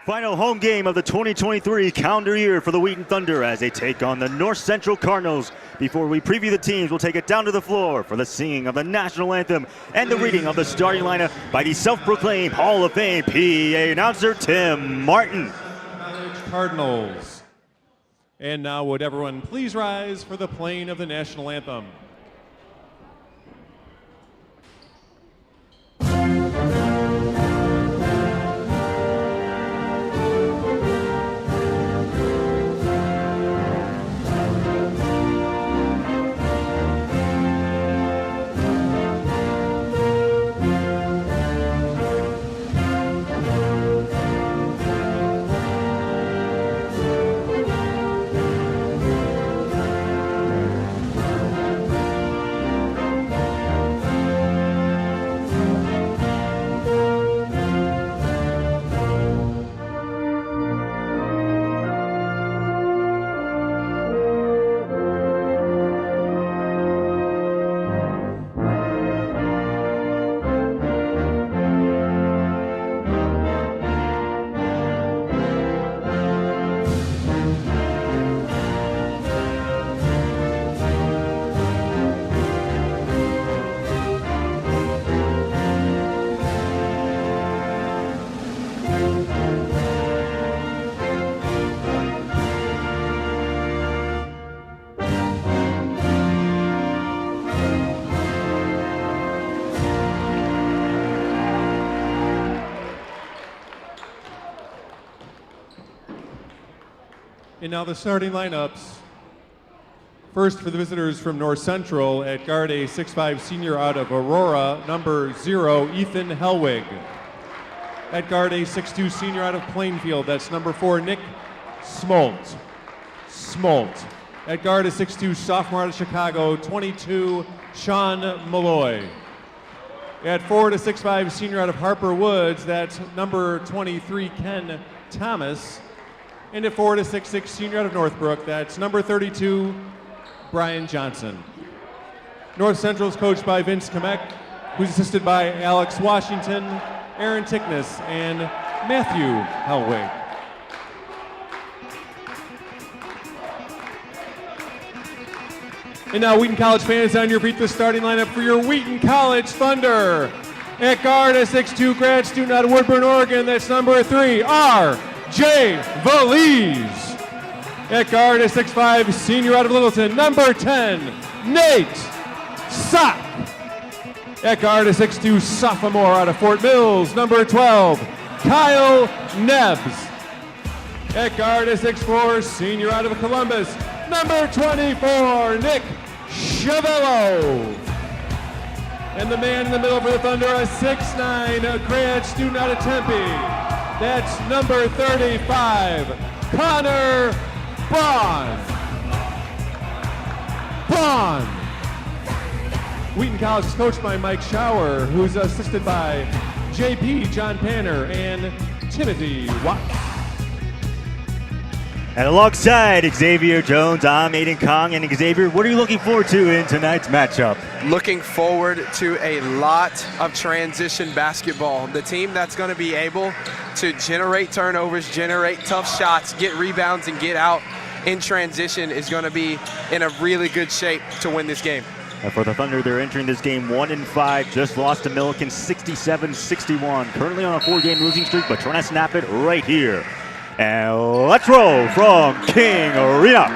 Final home game of the 2023 calendar year for the Wheaton Thunder as they take on the North Central Cardinals. Before we preview the teams, we'll take it down to the floor for the singing of the national anthem and the reading of the starting lineup by the self-proclaimed Hall of Fame PA announcer Tim Martin. Cardinals. And now would everyone please rise for the playing of the national anthem. And now the starting lineups First for the visitors from North Central, at guard a 6'5 senior out of Aurora, number 0, Ethan Hellwig. At guard a 6'2 senior out of Plainfield, that's number 4, Nick Smolt. At guard a 6'2 sophomore out of Chicago, 22, Sean Malloy. At forward a 6'5 senior out of Harper Woods, that's number 23, Ken Thomas. And at forward a 6'6 senior out of Northbrook, that's number 32, Brian Johnson. North Central is coached by Vince Kamek, who's assisted by Alex Washington, Aaron Tickness, and Matthew Hellwig. And now, Wheaton College fans, on your feet, the starting lineup for your Wheaton College Thunder. At guard, a 6'2 grad student out of Woodburn, Oregon, that's number 3, R.J. Valise. At guard, a 6'5 senior out of Littleton, number 10, Nate Sock. At guard, a 6'2 sophomore out of Fort Mills, number 12, Kyle Nebbs. At guard, a 6'4 senior out of Columbus, number 24, Nick Chavello. And the man in the middle for the Thunder, a 6'9 grad student out of Tempe. That's number 35, Connor Braun. Wheaton College is coached by Mike Schauer, who's assisted by JP John Panner and Timothy Watts. And alongside Xavier Jones, I'm Aiden Kong. And Xavier, what are you looking forward to in tonight's matchup? Looking forward to a lot of transition basketball. The team that's going to be able to generate turnovers, generate tough shots, get rebounds, and get out in transition is going to be in a really good shape to win this game. And for the Thunder, they're entering this game 1-5, just lost to Milliken 67-61. Currently on a 4-game losing streak, but trying to snap it right here. And let's roll from King Arena.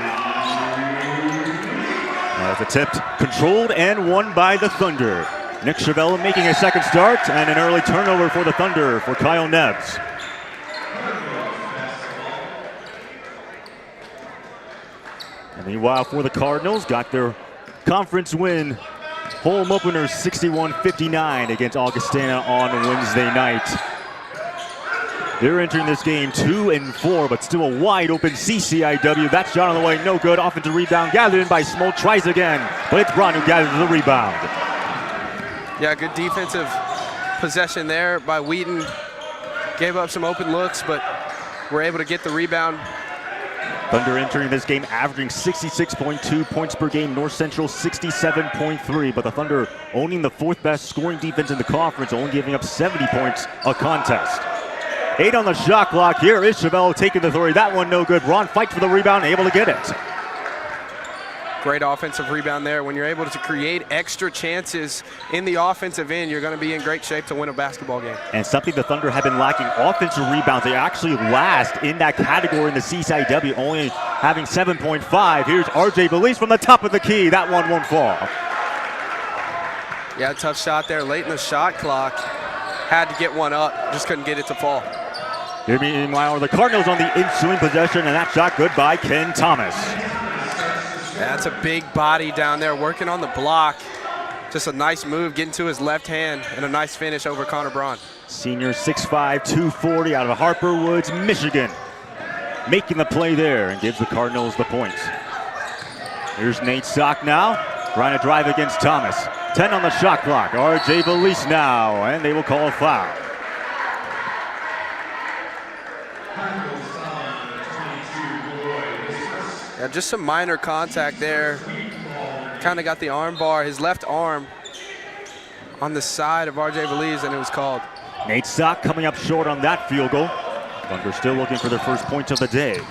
As the tip controlled and won by the Thunder. Nick Chavello making a second start, and an early turnover for the Thunder for Kyle Nebbs. And meanwhile, for the Cardinals, got their conference win, home opener 61-59 against Augustana on Wednesday night. They're entering this game 2-4, but still a wide open CCIW. That shot on the way, no good. Offensive rebound gathered in by Smolt, tries again, but it's Braun who gathers the rebound. Yeah, good defensive possession there by Wheaton. Gave up some open looks, but were able to get the rebound. Thunder entering this game averaging 66.2 points per game. North Central 67.3, but the Thunder owning the 4th best scoring defense in the conference, only giving up 70 points a contest. 8 on the shot clock. Here is Chavello taking the three. That one no good. Braun fights for the rebound, able to get it. Great offensive rebound there. When you're able to create extra chances in the offensive end, you're going to be in great shape to win a basketball game. And something the Thunder have been lacking, offensive rebounds. They actually last in that category in the CCIW, only having 7.5. Here's R.J. Valise from the top of the key. That one won't fall. Yeah, tough shot there late in the shot clock. Had to get one up, just couldn't get it to fall. Here, meanwhile, the Cardinals on the ensuing possession, and that shot good by Ken Thomas. That's a big body down there working on the block. Just a nice move, getting to his left hand, and a nice finish over Connor Braun. Senior 6'5", 240 out of Harper Woods, Michigan. Making the play there and gives the Cardinals the points. Here's Nate Sock now, trying to drive against Thomas. 10 on the shot clock. R.J. Valise now, and they will call a foul. Yeah, just some minor contact there. Kind of got the arm bar, his left arm on the side of R.J. Valise, and it was called. Nate Sock coming up short on that field goal. Thunder still looking for their first points of the day.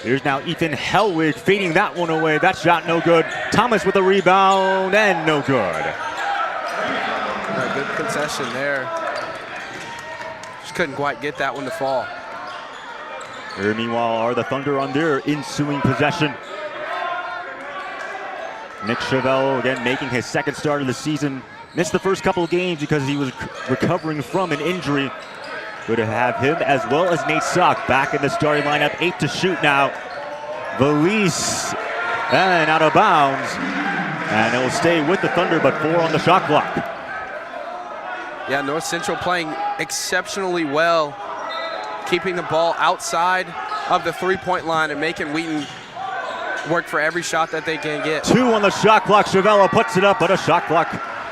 Here's now Ethan Hellwig fading that one away. That shot no good. Thomas with a rebound and no good. Yeah, good concession there. Just couldn't quite get that one to fall. Here, meanwhile, are the Thunder on their ensuing possession. Nick Chavello again making his second start of the season. Missed the first couple of games because he was recovering from an injury. Good to have him as well as Nate Sock back in the starting lineup. 8 to shoot now. Valise and out of bounds. And it will stay with the Thunder, but 4 on the shot clock. Yeah, North Central playing exceptionally well, keeping the ball outside of the three-point line and making Wheaton work for every shot that they can get. 2 on the shot clock. Chiavello puts it up, but a shot clock.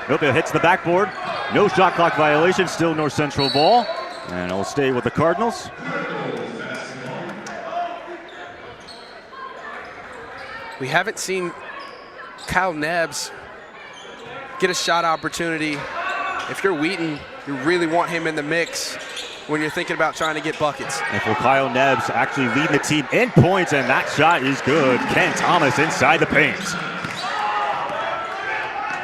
Nope, it hits the backboard. No shot clock violation. Still North Central ball. And it will stay with the Cardinals. We haven't seen Kyle Nebbs get a shot opportunity. If you're Wheaton, you really want him in the mix when you're thinking about trying to get buckets. And for Kyle Nebbs actually leading the team in points, and that shot is good. Ken Thomas inside the paint.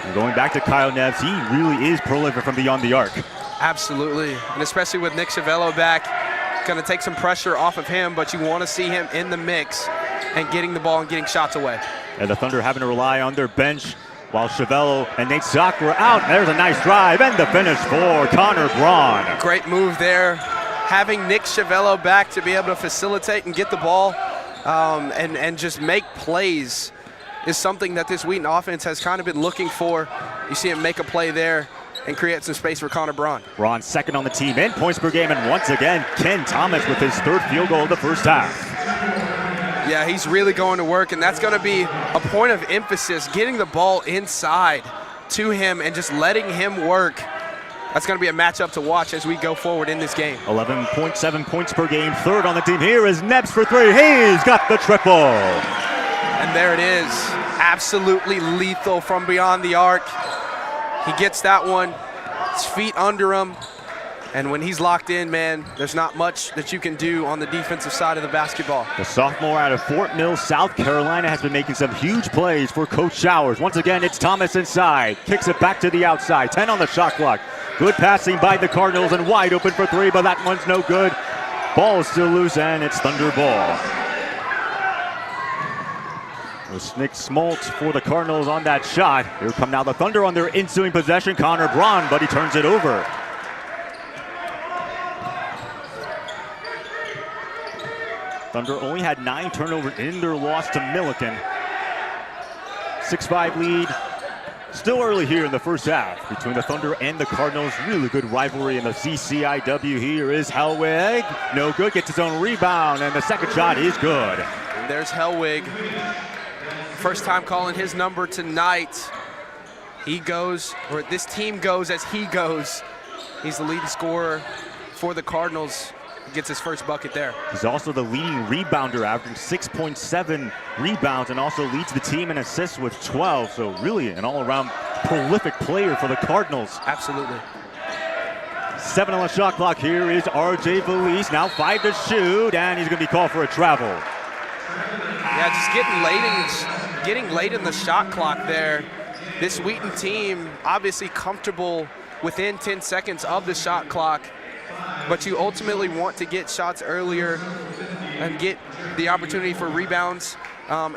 And going back to Kyle Nebbs, he really is prolific from beyond the arc. Absolutely, and especially with Nick Chiavello back, going to take some pressure off of him, but you want to see him in the mix and getting the ball and getting shots away. And the Thunder having to rely on their bench while Chiavello and Nate Sock were out. There's a nice drive and the finish for Connor Braun. Great move there. Having Nick Chiavello back to be able to facilitate and get the ball and just make plays is something that this Wheaton offense has kind of been looking for. You see him make a play there and create some space for Connor Braun. Braun second on the team in points per game, and once again, Ken Thomas with his 3rd field goal of the first half. Yeah, he's really going to work, and that's going to be a point of emphasis, getting the ball inside to him and just letting him work. That's going to be a matchup to watch as we go forward in this game. 11.7 points per game, 3rd on the team. Here is Nebbs for 3. He's got the triple. And there it is, absolutely lethal from beyond the arc. He gets that one, his feet under him, and when he's locked in, man, there's not much that you can do on the defensive side of the basketball. The sophomore out of Fort Mill, South Carolina, has been making some huge plays for Coach Showers. Once again, it's Thomas inside, kicks it back to the outside, 10 on the shot clock. Good passing by the Cardinals and wide open for 3, but that one's no good. Ball is still loose, and it's Thunder ball. Nick Smoltz for the Cardinals on that shot. Here come now the Thunder on their ensuing possession. Connor Braun, but he turns it over. Thunder only had 9 turnovers in their loss to Milliken. 6-5 lead. Still early here in the first half between the Thunder and the Cardinals. Really good rivalry in the CCIW. Here is Hellwig. No good, gets his own rebound, and the second shot is good. And there's Hellwig. First time calling his number tonight. He goes, or this team goes as he goes. He's the leading scorer for the Cardinals. He gets his first bucket there. He's also the leading rebounder, averaging 6.7 rebounds, and also leads the team in assists with 12. So really an all-around prolific player for the Cardinals. Absolutely. 7 on the shot clock. Here is RJ Valise. Now 5 to shoot, and he's going to be called for a travel. Yeah, just getting late in the shot clock there. This Wheaton team obviously comfortable within 10 seconds of the shot clock, but you ultimately want to get shots earlier and get the opportunity for rebounds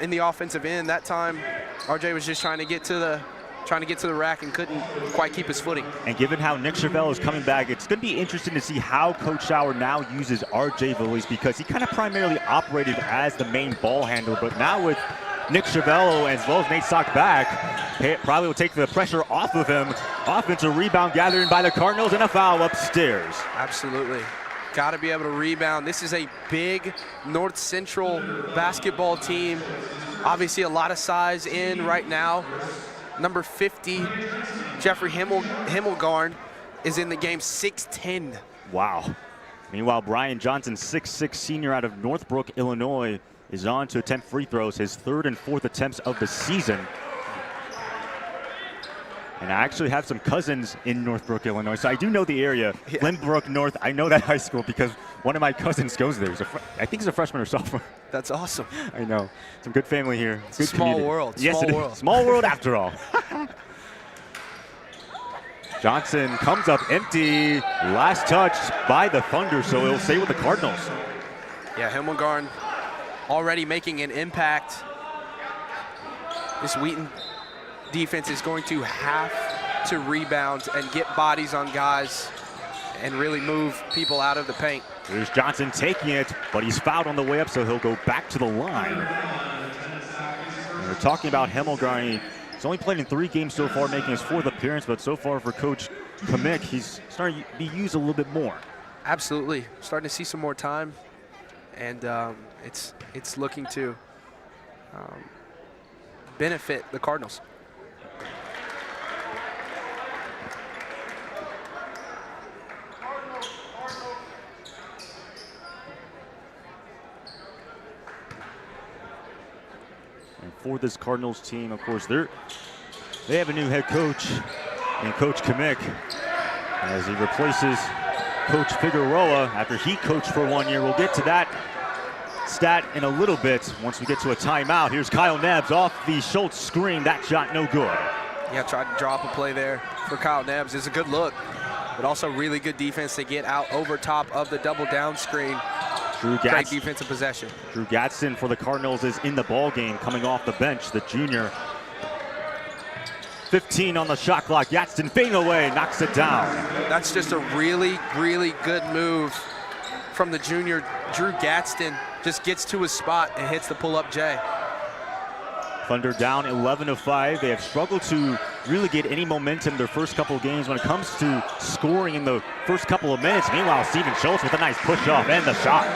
in the offensive end. That time, RJ was just trying to get to the rack and couldn't quite keep his footing. And given how Nick Chiavello is coming back, it's going to be interesting to see how Coach Shower now uses RJ Valise, because he kind of primarily operated as the main ball handler, but now with Nick Chiavello as well as Nate Sock back, probably will take the pressure off of him. Offensive rebound gathering by the Cardinals, and a foul upstairs. Absolutely. Got to be able to rebound. This is a big North Central basketball team. Obviously a lot of size in right now. Number 50, Jeffrey Himmelgarn, is in the game, 6'10". Wow. Meanwhile, Brian Johnson, 6'6", senior out of Northbrook, Illinois, is on to attempt free throws, his 3rd and 4th attempts of the season. And I actually have some cousins in Northbrook, Illinois, so I do know the area. Yeah. Glenbrook North, I know that high school because one of my cousins goes there. I think he's a freshman or sophomore. That's awesome. I know. Some good family here. It's good a small community. world. Yes, small it world. Is. Small world after all. Johnson comes up empty. Last touch by the Thunder, so it'll stay with the Cardinals. Yeah, Himmelgarn already making an impact. This Wheaton defense is going to have to rebound and get bodies on guys and really move people out of the paint. There's Johnson taking it, but he's fouled on the way up, so he'll go back to the line. We're talking about Himmelgarn. He's only played in 3 games so far, making his 4th appearance, but so far for Coach Kamick, he's starting to be used a little bit more. Absolutely. Starting to see some more time, and it's looking to benefit the Cardinals. And for this Cardinals team, of course, they have a new head coach in Coach Kamick as he replaces Coach Figueroa after he coached for 1 year. We'll get to that stat in a little bit once we get to a timeout. Here's Kyle Nebbs off the Schultz screen. That shot no good. Yeah, tried to drop a play there for Kyle Nebbs. It's a good look, but also really good defense to get out over top of the double down screen. Great defensive possession. Drew Gadsden for the Cardinals is in the ball game, coming off the bench, the junior. 15 on the shot clock. Gadsden fading away, knocks it down. That's just a really, really good move from the junior. Drew Gadsden just gets to his spot and hits the pull-up J. Thunder down 11-5. They have struggled to really get any momentum their first couple of games when it comes to scoring in the first couple of minutes. Meanwhile, Steven Schultz with a nice push-off and the shot.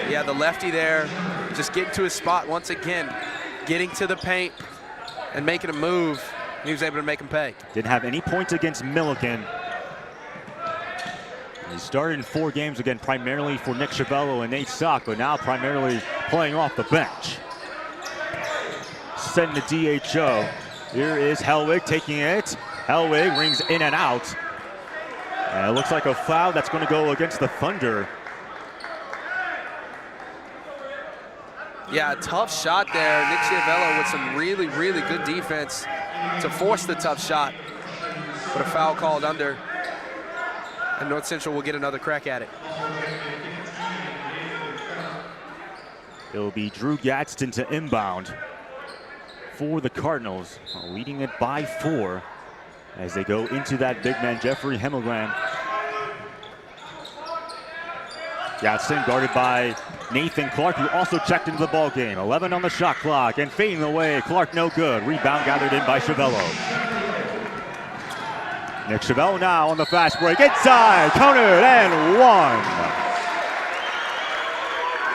Yeah, the lefty there just getting to his spot once again, getting to the paint and making a move. He was able to make him pay. Didn't have any points against Milliken. He started in 4 games again, primarily for Nick Chiavello and Nate Sock, but now primarily playing off the bench. Setting the DHO. Here is Hellwig taking it. Hellwig rings in and out. And it looks like a foul that's going to go against the Thunder. Yeah, tough shot there. Nick Chiavello with some really, really good defense to force the tough shot. But a foul called under. And North Central will get another crack at it. It'll be Drew Gadsden to inbound for the Cardinals, leading it by 4 as they go into that big man, Jeffrey Himmelgarn. Gadsden guarded by Nathan Clark, who also checked into the ball game. 11 on the shot clock and fading away. Clark no good. Rebound gathered in by Chiavello. Nick Chiavello now on the fast break. Inside, counted and one.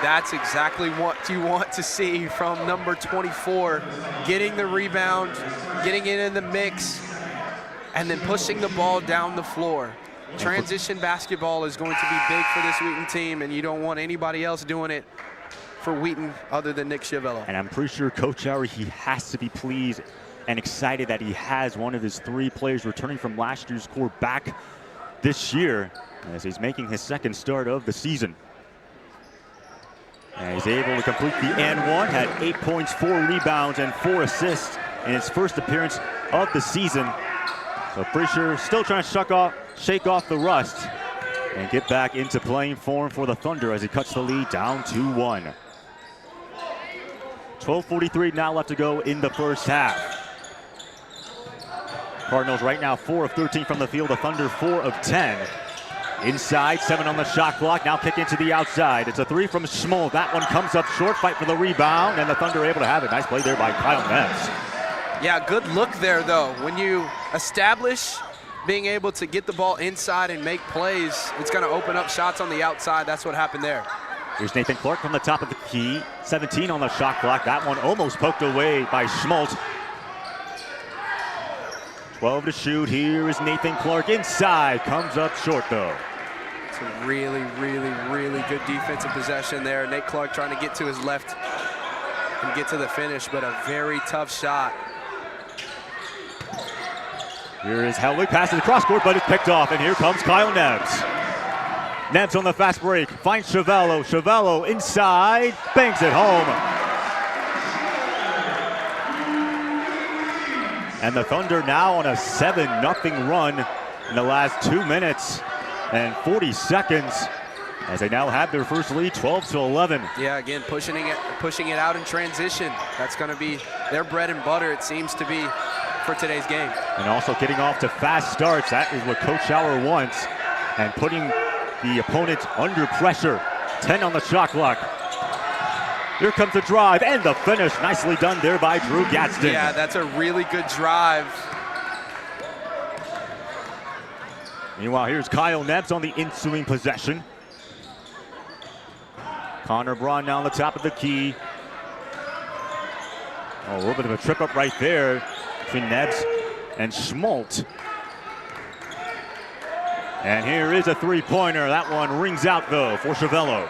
That's exactly what you want to see from number 24. Getting the rebound, getting it in the mix, and then pushing the ball down the floor. Transition basketball is going to be big for this Wheaton team, and you don't want anybody else doing it for Wheaton other than Nick Chiavello. And I'm pretty sure Coach Howard, he has to be pleased and excited that he has one of his 3 players returning from last year's core back this year as he's making his 2nd start of the season. And he's able to complete the and one, had 8 points, 4 rebounds, and 4 assists in his first appearance of the season. So pretty sure still trying to shake off the rust and get back into playing form for the Thunder as he cuts the lead down to 1. 12:43 now left to go in the first half. Cardinals right now 4 of 13 from the field, the Thunder 4 of 10. Inside, 7 on the shot clock, now kick into the outside. It's a 3 from Schmoll. That one comes up short, fight for the rebound, and the Thunder able to have it. Nice play there by Kyle Nebbs. Yeah, good look there, though. When you establish being able to get the ball inside and make plays, it's going to open up shots on the outside. That's what happened there. Here's Nathan Clark from the top of the key. 17 on the shot clock. That one almost poked away by Schmolt. 12 to shoot. Here is Nathan Clark inside. Comes up short, though. It's a really, really, really good defensive possession there. Nate Clark trying to get to his left and get to the finish, but a very tough shot. Here is Hellwig, passes the cross court, but it's picked off, and here comes Kyle Nebbs. Nebbs on the fast break, finds Chiavello. Chiavello inside, bangs it home. And the Thunder now on a 7-0 run in the last 2 minutes and 40 seconds as they now have their first lead, 12-11. Yeah, again, pushing it out in transition. That's going to be their bread and butter, it seems to be, for today's game. And also getting off to fast starts. That is what Coach Schauer wants. And putting the opponent under pressure. 10 on the shot clock. Here comes the drive and the finish. Nicely done there by Drew Gadsden. Yeah, that's a really good drive. Meanwhile, here's Kyle Nebbs on the ensuing possession. Connor Braun now on the top of the key. Oh, a little bit of a trip up right there between Nebbs and Schmoltz. And here is a three-pointer. That one rings out, though, for Chevello.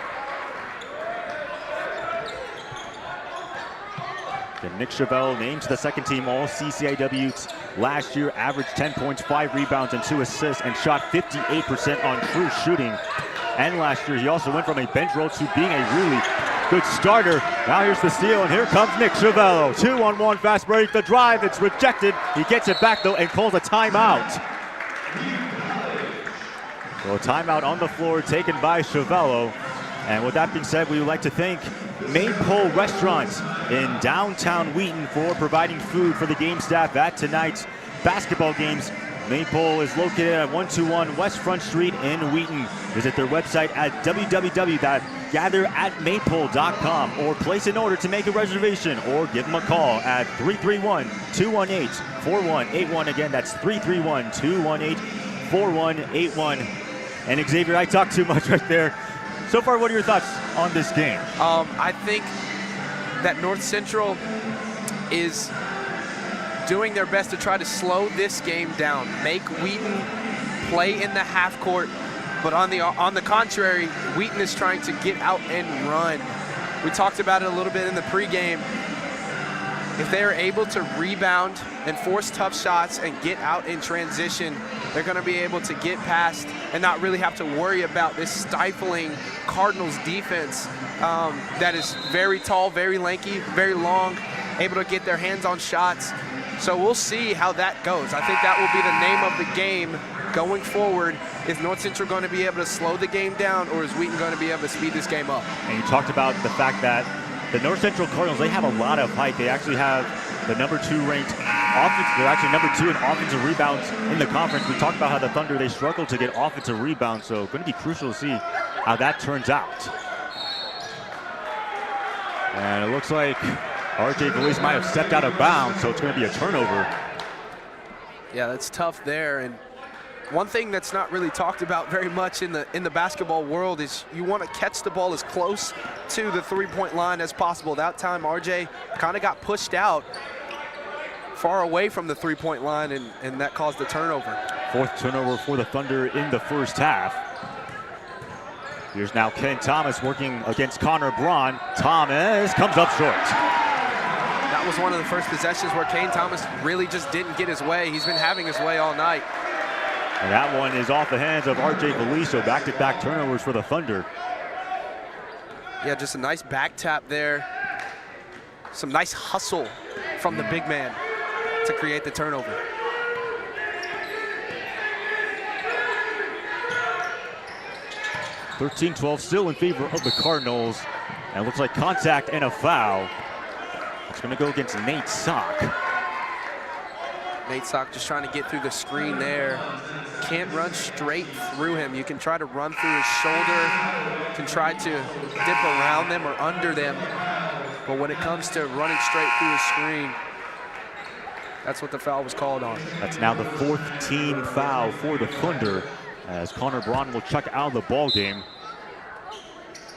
And Nick Chevello named to the second team All-CCIW last year, averaged 10 points, 5 rebounds, and 2 assists, and shot 58% on true shooting. And last year, he also went from a bench role to being a really good starter. Now here's the steal, and here comes Nick Chevello. 2-on-1 fast break, the drive, it's rejected. He gets it back, though, and calls a timeout. So a timeout on the floor taken by Chevello. And with that being said, we would like to thank Maypole Restaurants in downtown Wheaton for providing food for the game staff at tonight's basketball games. Maypole is located at 121 West Front Street in Wheaton. Visit their website at www.gatheratmaypole.com or place an order to make a reservation or give them a call at 331-218-4181. Again, that's 331-218-4181. And Xavier, I talked too much right there. So far, what are your thoughts on this game? I think that North Central is doing their best to try to slow this game down, make Wheaton play in the half court, but on the contrary, Wheaton is trying to get out and run. We talked about it a little bit in the pregame. If they are able to rebound and force tough shots and get out in transition, they're going to be able to get past and not really have to worry about this stifling Cardinals defense that is very tall, very lanky, very long, able to get their hands on shots. So we'll see how that goes. I think that will be the name of the game going forward. Is North Central going to be able to slow the game down, or is Wheaton going to be able to speed this game up? And you talked about the fact that the North Central Cardinals, they have a lot of height. They actually have the #2 ranked offense. They're actually #2 in offensive rebounds in the conference. We talked about how the Thunder, they struggle to get offensive rebounds, so going to be crucial to see how that turns out. And it looks like RJ Valise might have stepped out of bounds, so it's going to be a turnover. Yeah, that's tough there. And one thing that's not really talked about very much in the basketball world is you want to catch the ball as close to the three-point line as possible. That time, RJ kind of got pushed out far away from the three-point line, and that caused the turnover. 4th turnover for the Thunder in the first half. Here's now Ken Thomas working against Connor Braun. Thomas comes up short. That was one of the first possessions where Kane Thomas really just didn't get his way. He's been having his way all night. And that one is off the hands of RJ Valise, so back-to-back turnovers for the Thunder. Yeah, just a nice back tap there. Some nice hustle from the big man to create the turnover. (13-12) still in favor of the Cardinals. And it looks like contact and a foul. It's going to go against Nate Sock. Nate Sock just trying to get through the screen there. Can't run straight through him. You can try to run through his shoulder, can try to dip around them or under them. But when it comes to running straight through his screen, that's what the foul was called on. That's now the 4th team foul for the Thunder, as Connor Braun will check out of the ball game.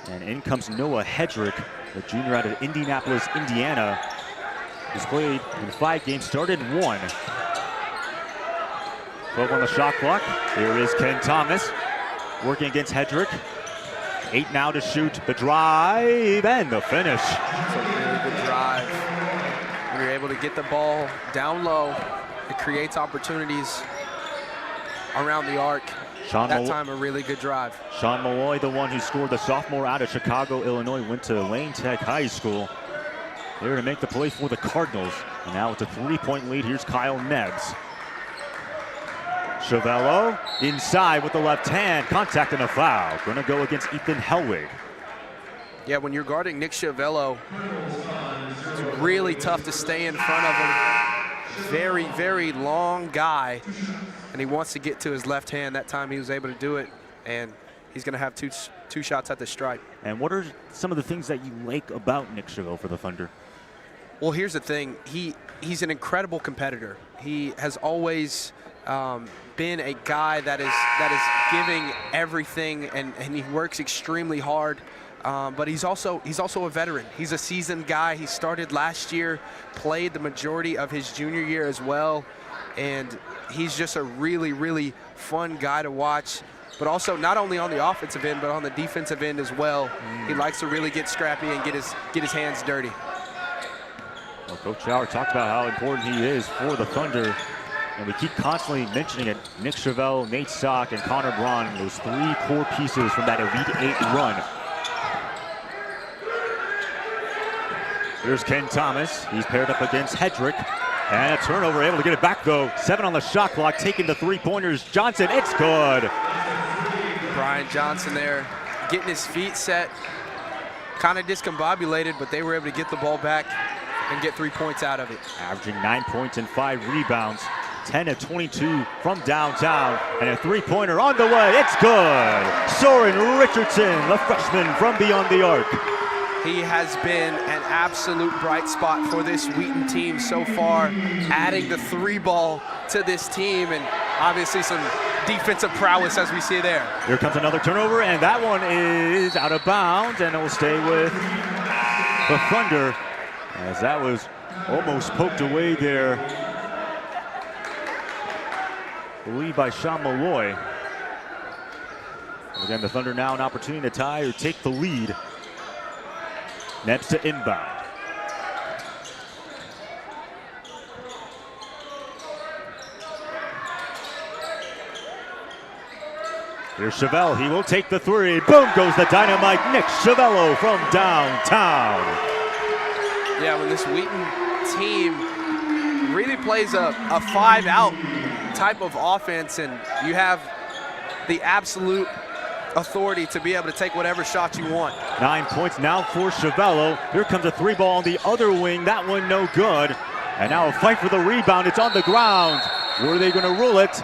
And in comes Noah Hedrick, the junior out of Indianapolis, Indiana. He's played in 5 games, started 1. 12 on the shot clock. Here is Ken Thomas working against Hedrick. 8 now to shoot. The drive and the finish. It's a really good drive. When you're able to get the ball down low, it creates opportunities around the arc. That time a really good drive. Sean Malloy, the one who scored, the sophomore out of Chicago, Illinois, went to Lane Tech High School. There to make the play for the Cardinals. And now it's a 3-point lead. Here's Kyle Nebbs. Chevello inside with the left hand. Contact and a foul. Going to go against Ethan Hellwig. Yeah, when you're guarding Nick Chevello, it's really tough to stay in front of him. Very, very long guy. And he wants to get to his left hand. That time he was able to do it. And he's going to have two shots at the stripe. And what are some of the things that you like about Nick Chevelle for the Thunder? Well, here's the thing. He's an incredible competitor. He has always been a guy that is giving everything, and he works extremely hard. But he's also a veteran. He's a seasoned guy. He started last year, played the majority of his junior year as well, and he's just a really, really fun guy to watch. But also not only on the offensive end, but on the defensive end as well. He likes to really get scrappy and get his hands dirty. Well, Coach Schauer talked about how important he is for the Thunder, and we keep constantly mentioning it. Nick Chevelle, Nate Sock, and Connor Braun, those 3 core pieces from that Elite 8 run. Here's Ken Thomas. He's paired up against Hedrick. And a turnover, able to get it back though. 7 on the shot clock, taking the 3-pointers. Johnson, it's good. Brian Johnson there, getting his feet set. Kind of discombobulated, but they were able to get the ball back and get 3 points out of it. Averaging 9 points and 5 rebounds. 10 of 22 from downtown. And a 3-pointer on the way. It's good. Soren Richardson, the freshman from beyond the arc. He has been an absolute bright spot for this Wheaton team so far, adding the 3-ball to this team, and obviously some defensive prowess as we see there. Here comes another turnover, and that one is out of bounds, and it will stay with the Thunder, as that was almost poked away there, I believe by Sean Malloy. And again, the Thunder now an opportunity to tie or take the lead. Next to inbound. Here's Chevelle, he will take the 3. Boom goes the dynamite, Nick Chevelle from downtown. Yeah, when this Wheaton team really plays a 5-out type of offense, and you have the absolute authority to be able to take whatever shot you want. 9 points now for Chevelle. Here comes a 3-ball on the other wing. That one no good. And now a fight for the rebound. It's on the ground. Were they going to rule it?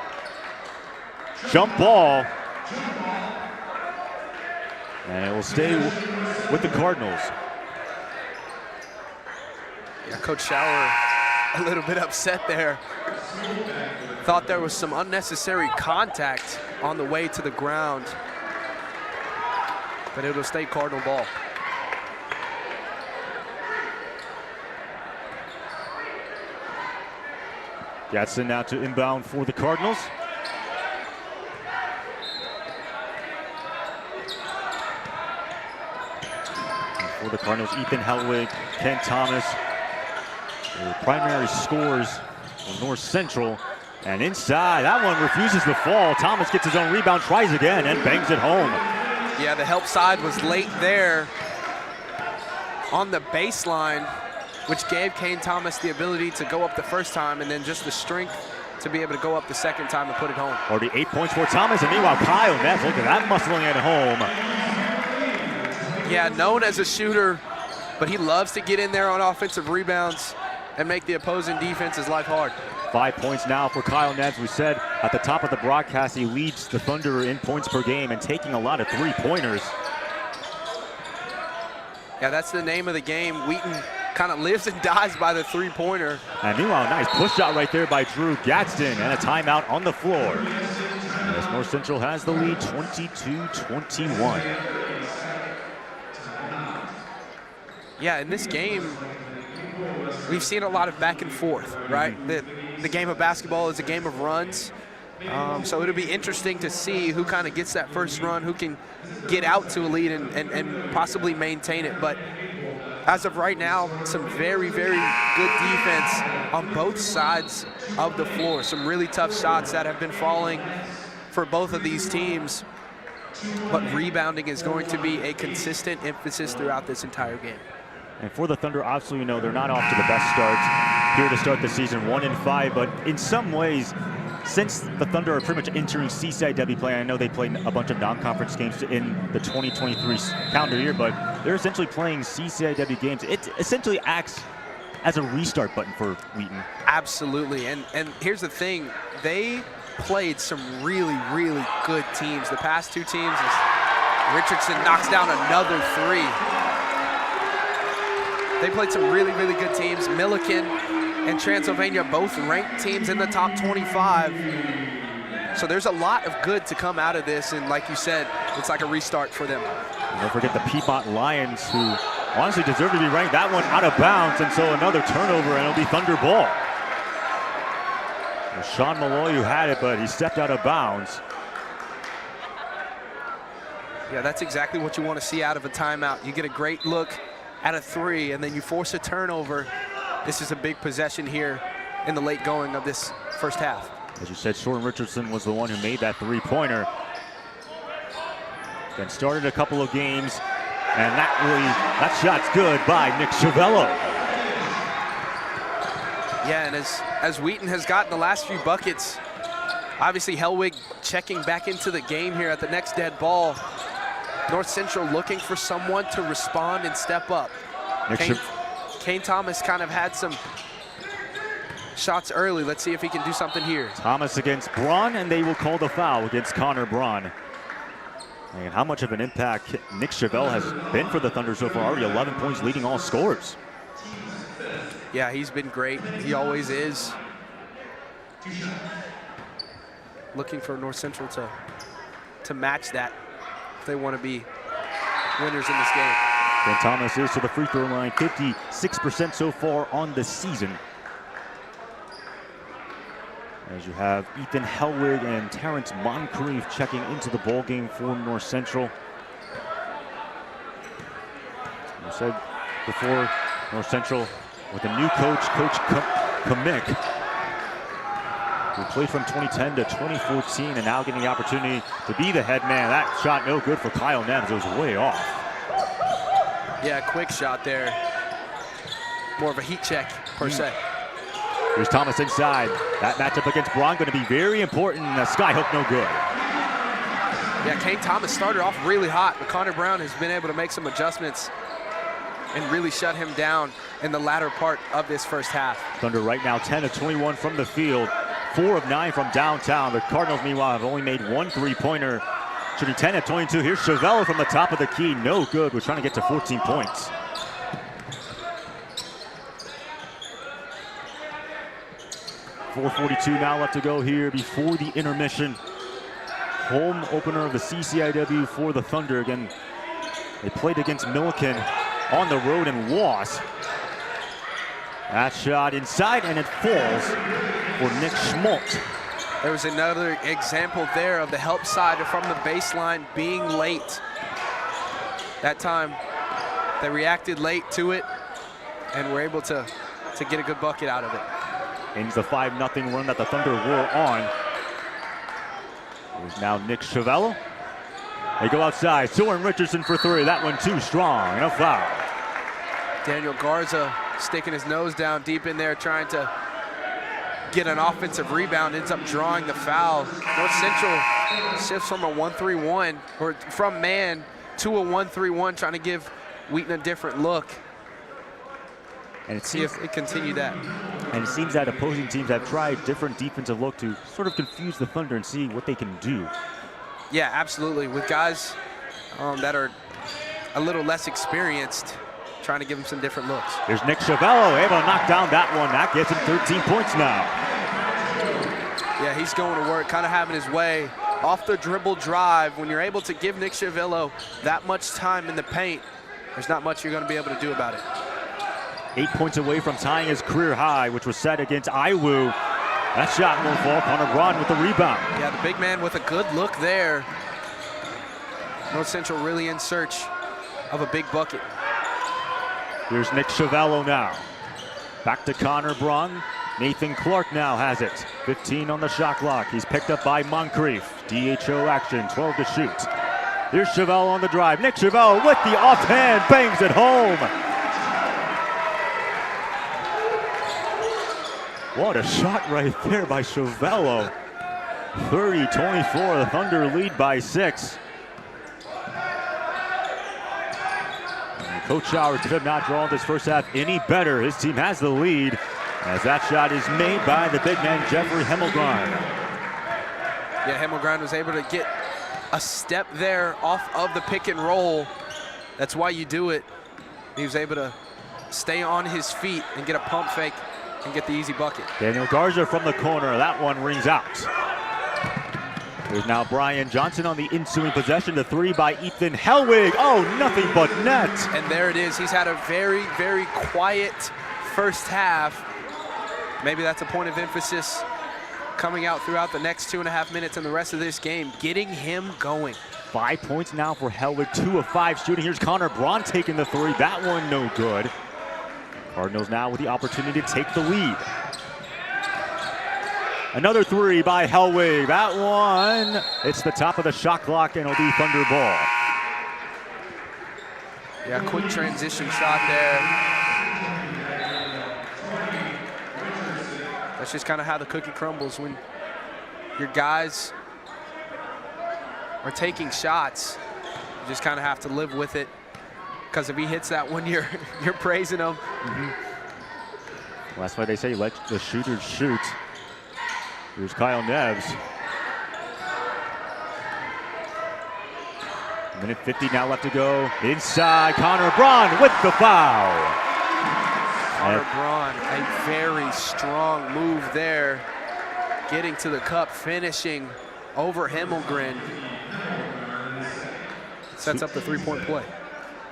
Jump ball. And it will stay with the Cardinals. Yeah, Coach Schauer a little bit upset there. Thought there was some unnecessary contact on the way to the ground. But it'll stay Cardinal ball. Gadsden now to inbound for the Cardinals. And for the Cardinals, Ethan Hellwig, Ken Thomas, the primary scorers for North Central. And inside, that one refuses to fall. Thomas gets his own rebound, tries again, and bangs it home. Yeah, the help side was late there on the baseline, which gave Kane Thomas the ability to go up the first time, and then just the strength to be able to go up the second time and put it home. Already 8 points for Thomas, and meanwhile Kyle Ness, look at that muscling at home. Yeah, known as a shooter, but he loves to get in there on offensive rebounds and make the opposing defense's life hard. 5 points now for Kyle Ness. We said at the top of the broadcast he leads the Thunder in points per game and taking a lot of 3-pointers. Yeah, that's the name of the game. Wheaton kind of lives and dies by the 3-pointer. And meanwhile, nice push shot right there by Drew Gadsden, and a timeout on the floor. As North Central has the lead 22-21. Yeah, in this game, we've seen a lot of back and forth, right? The game of basketball is a game of runs. So it'll be interesting to see who kind of gets that first run, who can get out to a lead and possibly maintain it. But as of right now, some very, very good defense on both sides of the floor. Some really tough shots that have been falling for both of these teams. But rebounding is going to be a consistent emphasis throughout this entire game. And for the Thunder, obviously, you know, they're not off to the best start here to start the season, 1-5. But in some ways, since the Thunder are pretty much entering CCIW play, I know they played a bunch of non-conference games in the 2023 calendar year, but they're essentially playing CCIW games. It essentially acts as a restart button for Wheaton. Absolutely. And here's the thing. They played some really, really good teams. The past two teams, Richardson knocks down another three. They played some really, really good teams. Milliken and Transylvania both ranked teams in the top 25. So there's a lot of good to come out of this, and like you said, it's like a restart for them. And don't forget the Piedmont Lions, who honestly deserve to be ranked. That one out of bounds, and so another turnover, and it'll be Thunder ball. Well, Sean Malloy who had it, but he stepped out of bounds. Yeah, that's exactly what you want to see out of a timeout. You get a great look at a three, and then you force a turnover. This is a big possession here in the late going of this first half. As you said, Soren Richardson was the one who made that three-pointer. Then started a couple of games, and that shot's good by Nick Chavello. Yeah, and as Wheaton has gotten the last few buckets, obviously Hellwig checking back into the game here at the next dead ball. North Central looking for someone to respond and step up. Kane Thomas kind of had some shots early. Let's see if he can do something here. Thomas against Braun, and they will call the foul against Connor Braun. And how much of an impact Nick Chavello has been for the Thunder so far. Already 11 points, leading all scorers. Yeah, he's been great. He always is. Looking for North Central to match that if they want to be winners in this game. And Thomas is to the free throw line, 56% so far on the season. As you have Ethan Hellwig and Terrence Moncrief checking into the ball game for North Central. I said before, North Central with a new coach, Coach Kamik, who played from 2010 to 2014 and now getting the opportunity to be the head man. That shot no good for Kyle Nems. It was way off. Yeah, quick shot there. More of a heat check per se. Here's Thomas inside. That matchup against Braun going to be very important. Skyhook no good. Yeah, Kane Thomas started off really hot, but Connor Brown has been able to make some adjustments and really shut him down in the latter part of this first half. Thunder right now 10 of 21 from the field, 4 of 9 from downtown. The Cardinals, meanwhile, have only made one three-pointer, shooting 10 of 22. Here's Chavello from the top of the key. No good. We're trying to get to 14 points. .442 now left to go here before the intermission. Home opener of the CCIW for the Thunder. Again, they played against Milliken on the road and lost. That shot inside, and it falls for Nick Schmoltz. There was another example there of the help side from the baseline being late. That time, they reacted late to it and were able to get a good bucket out of it. Ends the 5-0 run that the Thunder were on. There's now Nick Chavello. They go outside. Soren Richardson for three. That one too strong, and a foul. Daniel Garza sticking his nose down deep in there, trying to get an offensive rebound, ends up drawing the foul. North Central shifts from a 1-3-1, or from man to a 1-3-1, trying to give Wheaton a different look. And see if it continue that. And it seems that opposing teams have tried different defensive look to sort of confuse the Thunder and see what they can do. Yeah, absolutely. With guys that are a little less experienced, trying to give them some different looks. There's Nick Chavello able to knock down that one. That gets him 13 points now. Yeah, he's going to work, kind of having his way off the dribble drive. When you're able to give Nick Chavello that much time in the paint, there's not much you're going to be able to do about it. 8 points away from tying his career high, which was set against Iwu. That shot won't fall. Connor Braun with the rebound. Yeah, the big man with a good look there. North Central really in search of a big bucket. Here's Nick Chavello now. Back to Connor Braun. Nathan Clark now has it. 15 on the shot clock. He's picked up by Moncrief. DHO action, 12 to shoot. Here's Chavello on the drive. Nick Chavello with the offhand, bangs it home. What a shot right there by Chavello. 30-24, the Thunder lead by 6. And Coach Showers could not draw this first half any better. His team has the lead as that shot is made by the big man, Jeffrey Hemmelgren. Yeah, Hemmelgren was able to get a step there off of the pick and roll. That's why you do it. He was able to stay on his feet and get a pump fake and get the easy bucket. Daniel Garza from the corner. That one rings out. There's now Brian Johnson on the ensuing possession. The three by Ethan Hellwig. Oh, nothing but net. And there it is. He's had a very, very quiet first half. Maybe that's a point of emphasis coming out throughout the next 2.5 minutes and the rest of this game, getting him going. 5 points now for Hellwig, 2 of 5 shooting. Here's Connor Braun taking the three. That one no good. Cardinals now with the opportunity to take the lead. Another three by Hellwig. That one, it's the top of the shot clock and it'll be Thunder ball. Yeah, quick transition shot there. That's just kind of how the cookie crumbles when your guys are taking shots. You just kind of have to live with it, because if he hits that one, you're praising him. Well, that's why they say let the shooters shoot. Here's Kyle Neves. Minute 50 now left to go. Inside, Connor Braun with the foul. Connor Braun, a very strong move there. Getting to the cup, finishing over Himmelgren. Sets up the three-point play.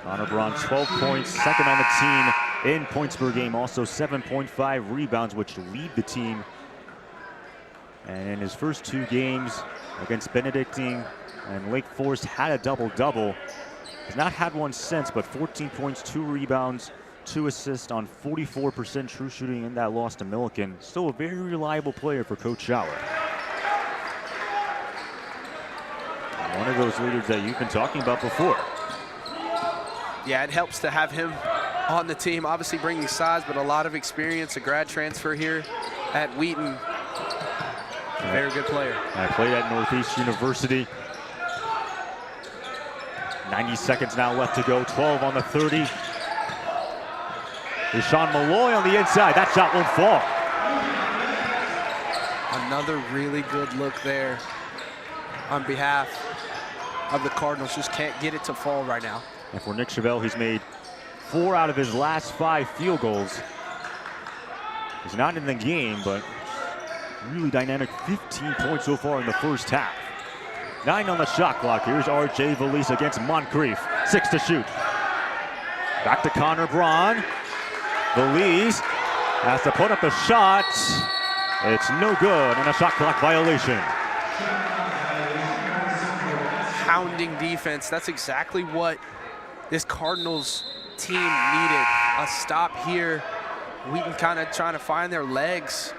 Connor Braun, 12 points, second on the team in points per game. Also 7.5 rebounds, which lead the team. And in his first 2 games against Benedictine and Lake Forest, had a double-double. Has not had one since, but 14 points, 2 rebounds, 2 assists on 44% true shooting in that loss to Milliken. Still a very reliable player for Coach Schauer. One of those leaders that you've been talking about before. Yeah, it helps to have him on the team. Obviously bringing size, but a lot of experience, a grad transfer here at Wheaton. A very good player. I played at Northeast University. 90 seconds now left to go, 12 on the 30. There's Sean Malloy on the inside. That shot won't fall. Another really good look there on behalf of the Cardinals. Just can't get it to fall right now. And for Nick Chevelle, he's made 4 out of his last 5 field goals. He's not in the game, but really dynamic. 15 points so far in the first half. 9 on the shot clock. Here's R.J. Valise against Moncrief. 6 to shoot. Back to Connor Braun. Valise has to put up a shot. It's no good, and a shot clock violation. Hounding defense. That's exactly what this Cardinals team needed. A stop here. Wheaton kind of trying to find their legs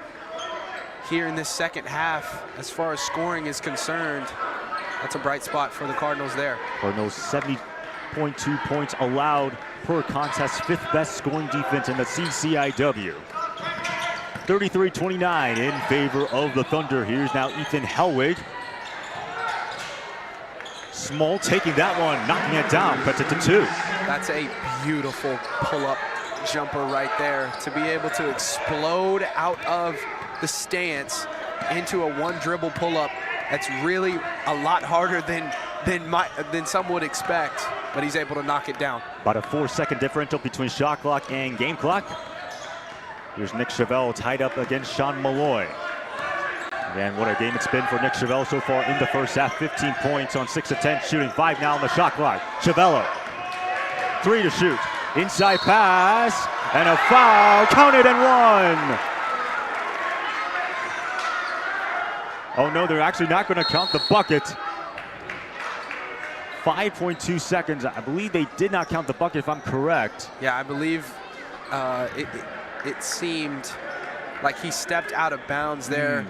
here in this second half as far as scoring is concerned. That's a bright spot for the Cardinals there. Cardinals 70.2 points allowed per contest, 5th best scoring defense in the CCIW. 33-29 in favor of the Thunder. Here's now Ethan Hellwig. Small taking that one, knocking it down, cuts it to 2. That's a beautiful pull-up jumper right there. To be able to explode out of the stance into a one dribble pull-up, that's really a lot harder than some would expect, but he's able to knock it down. About a 4-second differential between shot clock and game clock. Here's Nick Chevelle tied up against Sean Malloy. And what a game it's been for Nick Chevelle so far in the first half. 15 points on 6 of 10 shooting, 5 now on the shot clock. Chevelle, 3 to shoot. Inside pass, and a foul, counted and 1. Oh no, they're actually not going to count the bucket. 5.2 seconds. I believe they did not count the bucket, if I'm correct. Yeah, I believe it seemed like he stepped out of bounds there.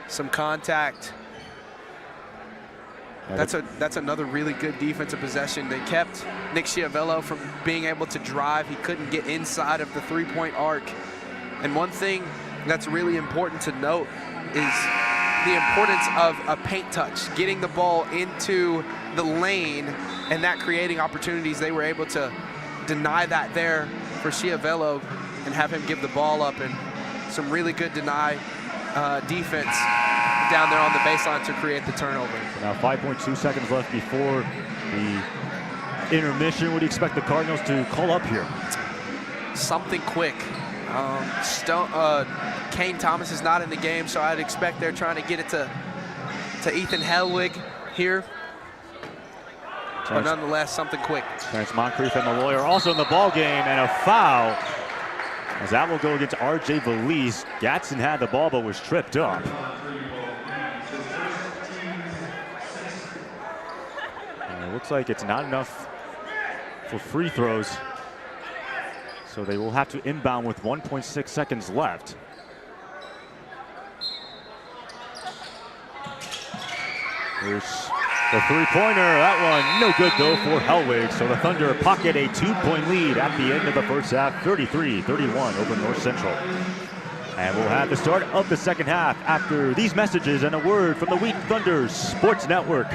Some contact. That's another really good defensive possession. They kept Nick Schiavello from being able to drive. He couldn't get inside of the three-point arc. And one thing that's really important to note is the importance of a paint touch, getting the ball into the lane and that creating opportunities. They were able to deny that there for Schiavello and have him give the ball up, and some really good deny defense down there on the baseline to create the turnover. So now 5.2 seconds left before the intermission. What do you expect the Cardinals to call up here? Something quick. Kane Thomas is not in the game, so I'd expect they're trying to get it to Ethan Hellwig here. But nonetheless, something quick. Terrence Moncrief and the lawyer also in the ball game, and a foul. As that will go against R.J. Valise. Gatson had the ball but was tripped up. And it looks like it's not enough for free throws. So they will have to inbound with 1.6 seconds left. Here's the three-pointer. That one no good though for Hellwig. So the Thunder pocket a 2-point lead at the end of the first half, 33-31 over North Central. And we'll have the start of the second half after these messages and a word from the Wheaton Thunder Sports Network.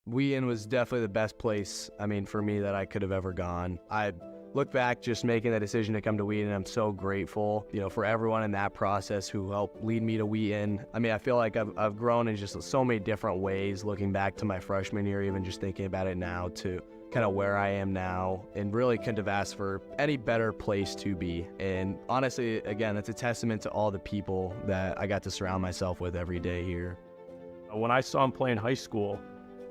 Wheaton was definitely the best place, for me that I could have ever gone. I look back just making the decision to come to Wheaton. I'm so grateful, for everyone in that process who helped lead me to Wheaton. I feel like I've grown in just so many different ways, looking back to my freshman year, even just thinking about it now, to kind of where I am now, and really couldn't have asked for any better place to be. And honestly, again, it's a testament to all the people that I got to surround myself with every day here. When I saw him play in high school,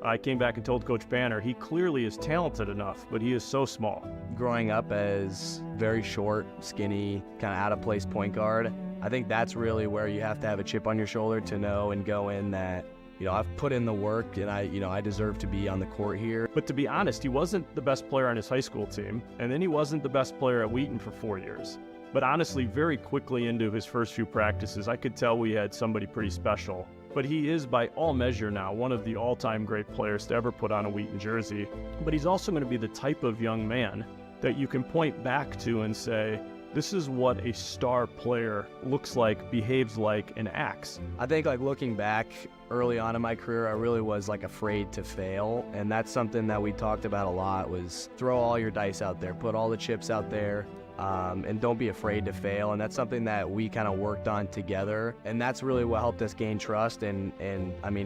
I came back and told Coach Banner, he clearly is talented enough, but he is so small. Growing up as very short, skinny, kind of out-of-place point guard, I think that's really where you have to have a chip on your shoulder to know and go in that, I've put in the work and I deserve to be on the court here. But to be honest, he wasn't the best player on his high school team, and then he wasn't the best player at Wheaton for 4 years. But honestly, very quickly into his first few practices, I could tell we had somebody pretty special. But he is, by all measure now, one of the all-time great players to ever put on a Wheaton jersey. But he's also going to be the type of young man that you can point back to and say, this is what a star player looks like, behaves like, and acts. I think looking back early on in my career, I really was afraid to fail. And that's something that we talked about a lot, was throw all your dice out there, put all the chips out there. And don't be afraid to fail. And that's something that we kind of worked on together. And that's really what helped us gain trust. And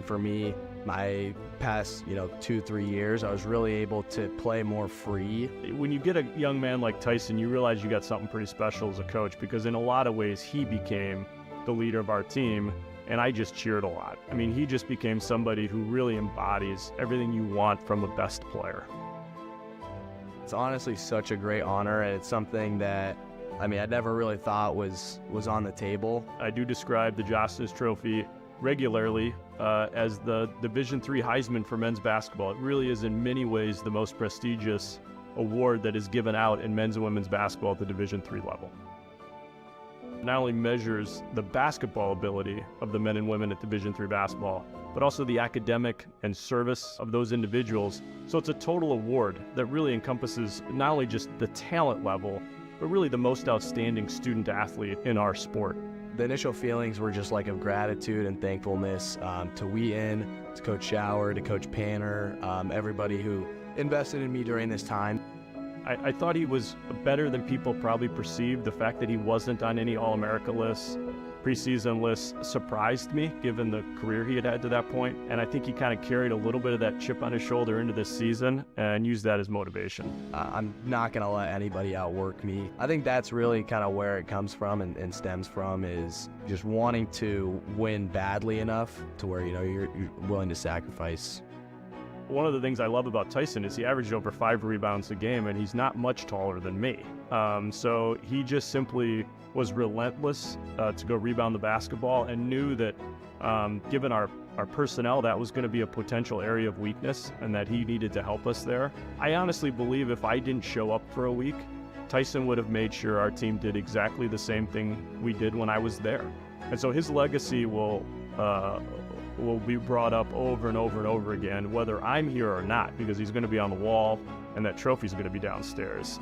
for me, my past, 2-3 years, I was really able to play more free. When you get a young man like Tyson, you realize you got something pretty special as a coach, because in a lot of ways, he became the leader of our team. And I just cheered a lot. He just became somebody who really embodies everything you want from a best player. It's honestly such a great honor, and it's something that I never really thought was on the table. I do describe the Justice Trophy regularly as the Division III Heisman for men's basketball. It really is in many ways the most prestigious award that is given out in men's and women's basketball at the Division III level. It not only measures the basketball ability of the men and women at Division III basketball, but also the academic and service of those individuals. So it's a total award that really encompasses not only just the talent level, but really the most outstanding student athlete in our sport. The initial feelings were just of gratitude and thankfulness to Wheaton, to Coach Shower, to Coach Panner, everybody who invested in me during this time. I thought he was better than people probably perceived. The fact that he wasn't on any All-America lists, preseason list surprised me given the career he had had to that point. And I think he kind of carried a little bit of that chip on his shoulder into this season and used that as motivation. I'm not going to let anybody outwork me. I think that's really kind of where it comes from and stems from, is just wanting to win badly enough to where, you're willing to sacrifice. One of the things I love about Tyson is he averaged over 5 rebounds a game, and he's not much taller than me. So he just simply was relentless to go rebound the basketball, and knew that given our personnel, that was going to be a potential area of weakness and that he needed to help us there. I honestly believe if I didn't show up for a week, Tyson would have made sure our team did exactly the same thing we did when I was there. And so his legacy will be brought up over and over and over again, whether I'm here or not, because he's going to be on the wall and that trophy's going to be downstairs.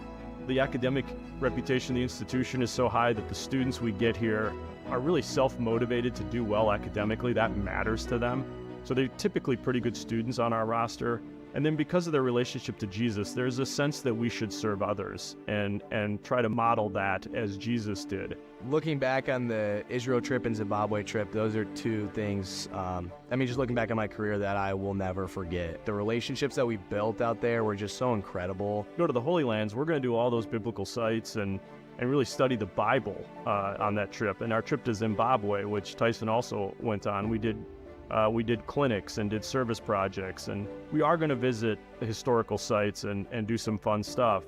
The academic reputation of the institution is so high that the students we get here are really self-motivated to do well academically. That matters to them. So they're typically pretty good students on our roster. And then because of their relationship to Jesus, there's a sense that we should serve others and try to model that as Jesus did. Looking back on the Israel trip and Zimbabwe trip, those are two things, just looking back on my career, that I will never forget. The relationships that we built out there were just so incredible. Go to the Holy Lands, we're going to do all those biblical sites and really study the Bible on that trip. And our trip to Zimbabwe, which Tyson also went on, we did clinics and did service projects, and we are going to visit historical sites and do some fun stuff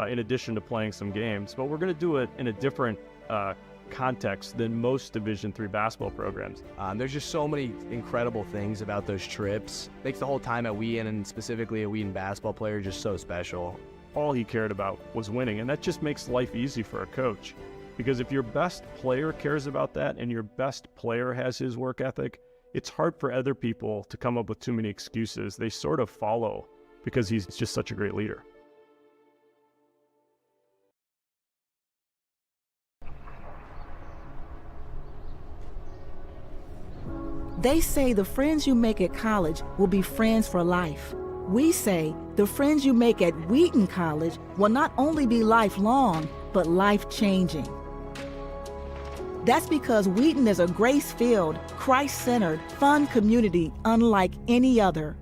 in addition to playing some games. But we're going to do it in a different context than most Division III basketball programs. There's just so many incredible things about those trips. Makes the whole time at Wheaton, and specifically a Wheaton basketball player, just so special. All he cared about was winning, and that just makes life easy for a coach. Because if your best player cares about that and your best player has his work ethic, it's hard for other people to come up with too many excuses. They sort of follow because he's just such a great leader. They say the friends you make at college will be friends for life. We say the friends you make at Wheaton College will not only be lifelong, but life-changing. That's because Wheaton is a grace-filled, Christ-centered, fun community unlike any other.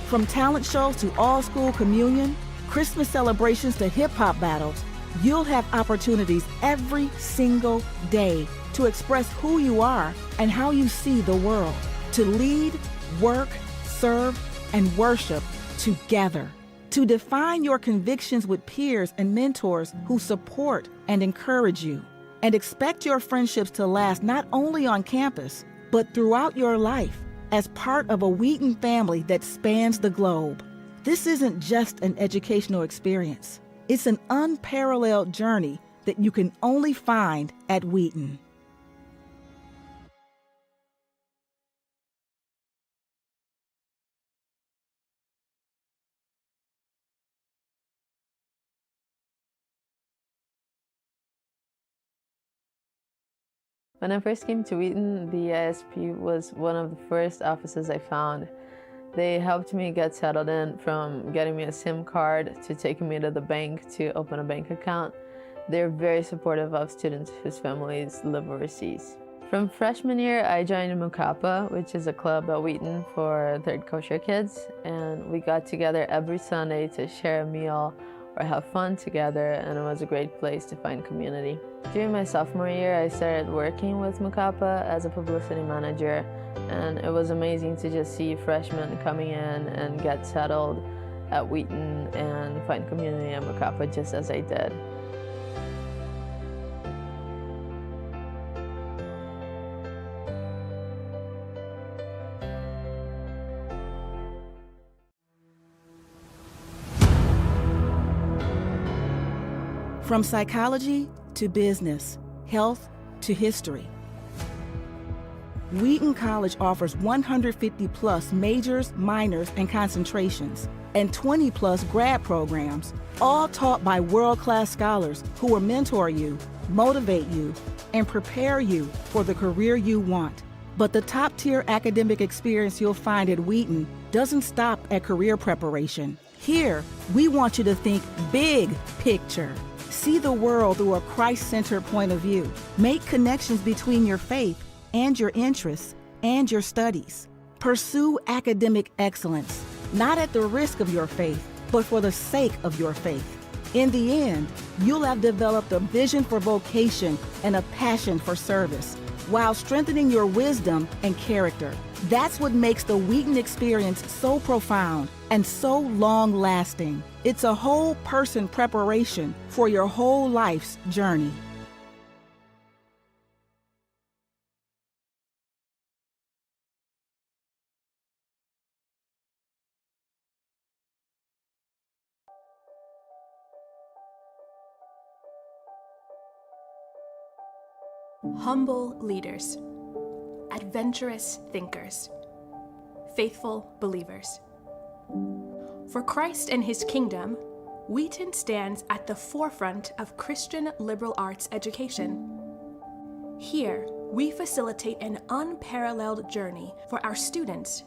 From talent shows to all-school communion, Christmas celebrations to hip-hop battles, you'll have opportunities every single day to express who you are and how you see the world, to lead, work, serve, and worship together, to define your convictions with peers and mentors who support and encourage you, and expect your friendships to last not only on campus, but throughout your life as part of a Wheaton family that spans the globe. This isn't just an educational experience. It's an unparalleled journey that you can only find at Wheaton. When I first came to Wheaton, the ISP was one of the first offices I found. They helped me get settled in, from getting me a SIM card to taking me to the bank to open a bank account. They're very supportive of students whose families live overseas. From freshman year, I joined Mukapa, which is a club at Wheaton for third kosher kids, and we got together every Sunday to share a meal or have fun together, and it was a great place to find community. During my sophomore year, I started working with Mukapa as a publicity manager, and it was amazing to just see freshmen coming in and get settled at Wheaton and find community at Mukapa just as I did. From psychology to business, health to history, Wheaton College offers 150+ majors, minors, and concentrations, and 20+ grad programs, all taught by world-class scholars who will mentor you, motivate you, and prepare you for the career you want. But the top-tier academic experience you'll find at Wheaton doesn't stop at career preparation. Here, we want you to think big picture. See the world through a Christ-centered point of view. Make connections between your faith and your interests and your studies. Pursue academic excellence, not at the risk of your faith, but for the sake of your faith. In the end, you'll have developed a vision for vocation and a passion for service, while strengthening your wisdom and character. That's what makes the Wheaton experience so profound and so long-lasting. It's a whole person preparation for your whole life's journey. Humble leaders, adventurous thinkers, faithful believers. For Christ and his kingdom, Wheaton stands at the forefront of Christian liberal arts education. Here, we facilitate an unparalleled journey for our students,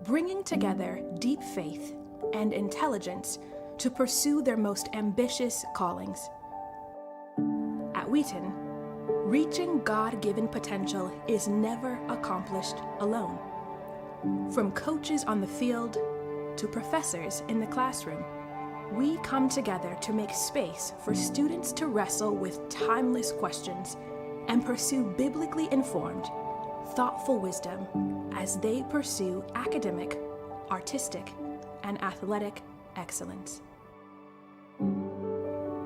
bringing together deep faith and intelligence to pursue their most ambitious callings. At Wheaton, reaching God-given potential is never accomplished alone. From coaches on the field to professors in the classroom, we come together to make space for students to wrestle with timeless questions and pursue biblically informed, thoughtful wisdom as they pursue academic, artistic, and athletic excellence.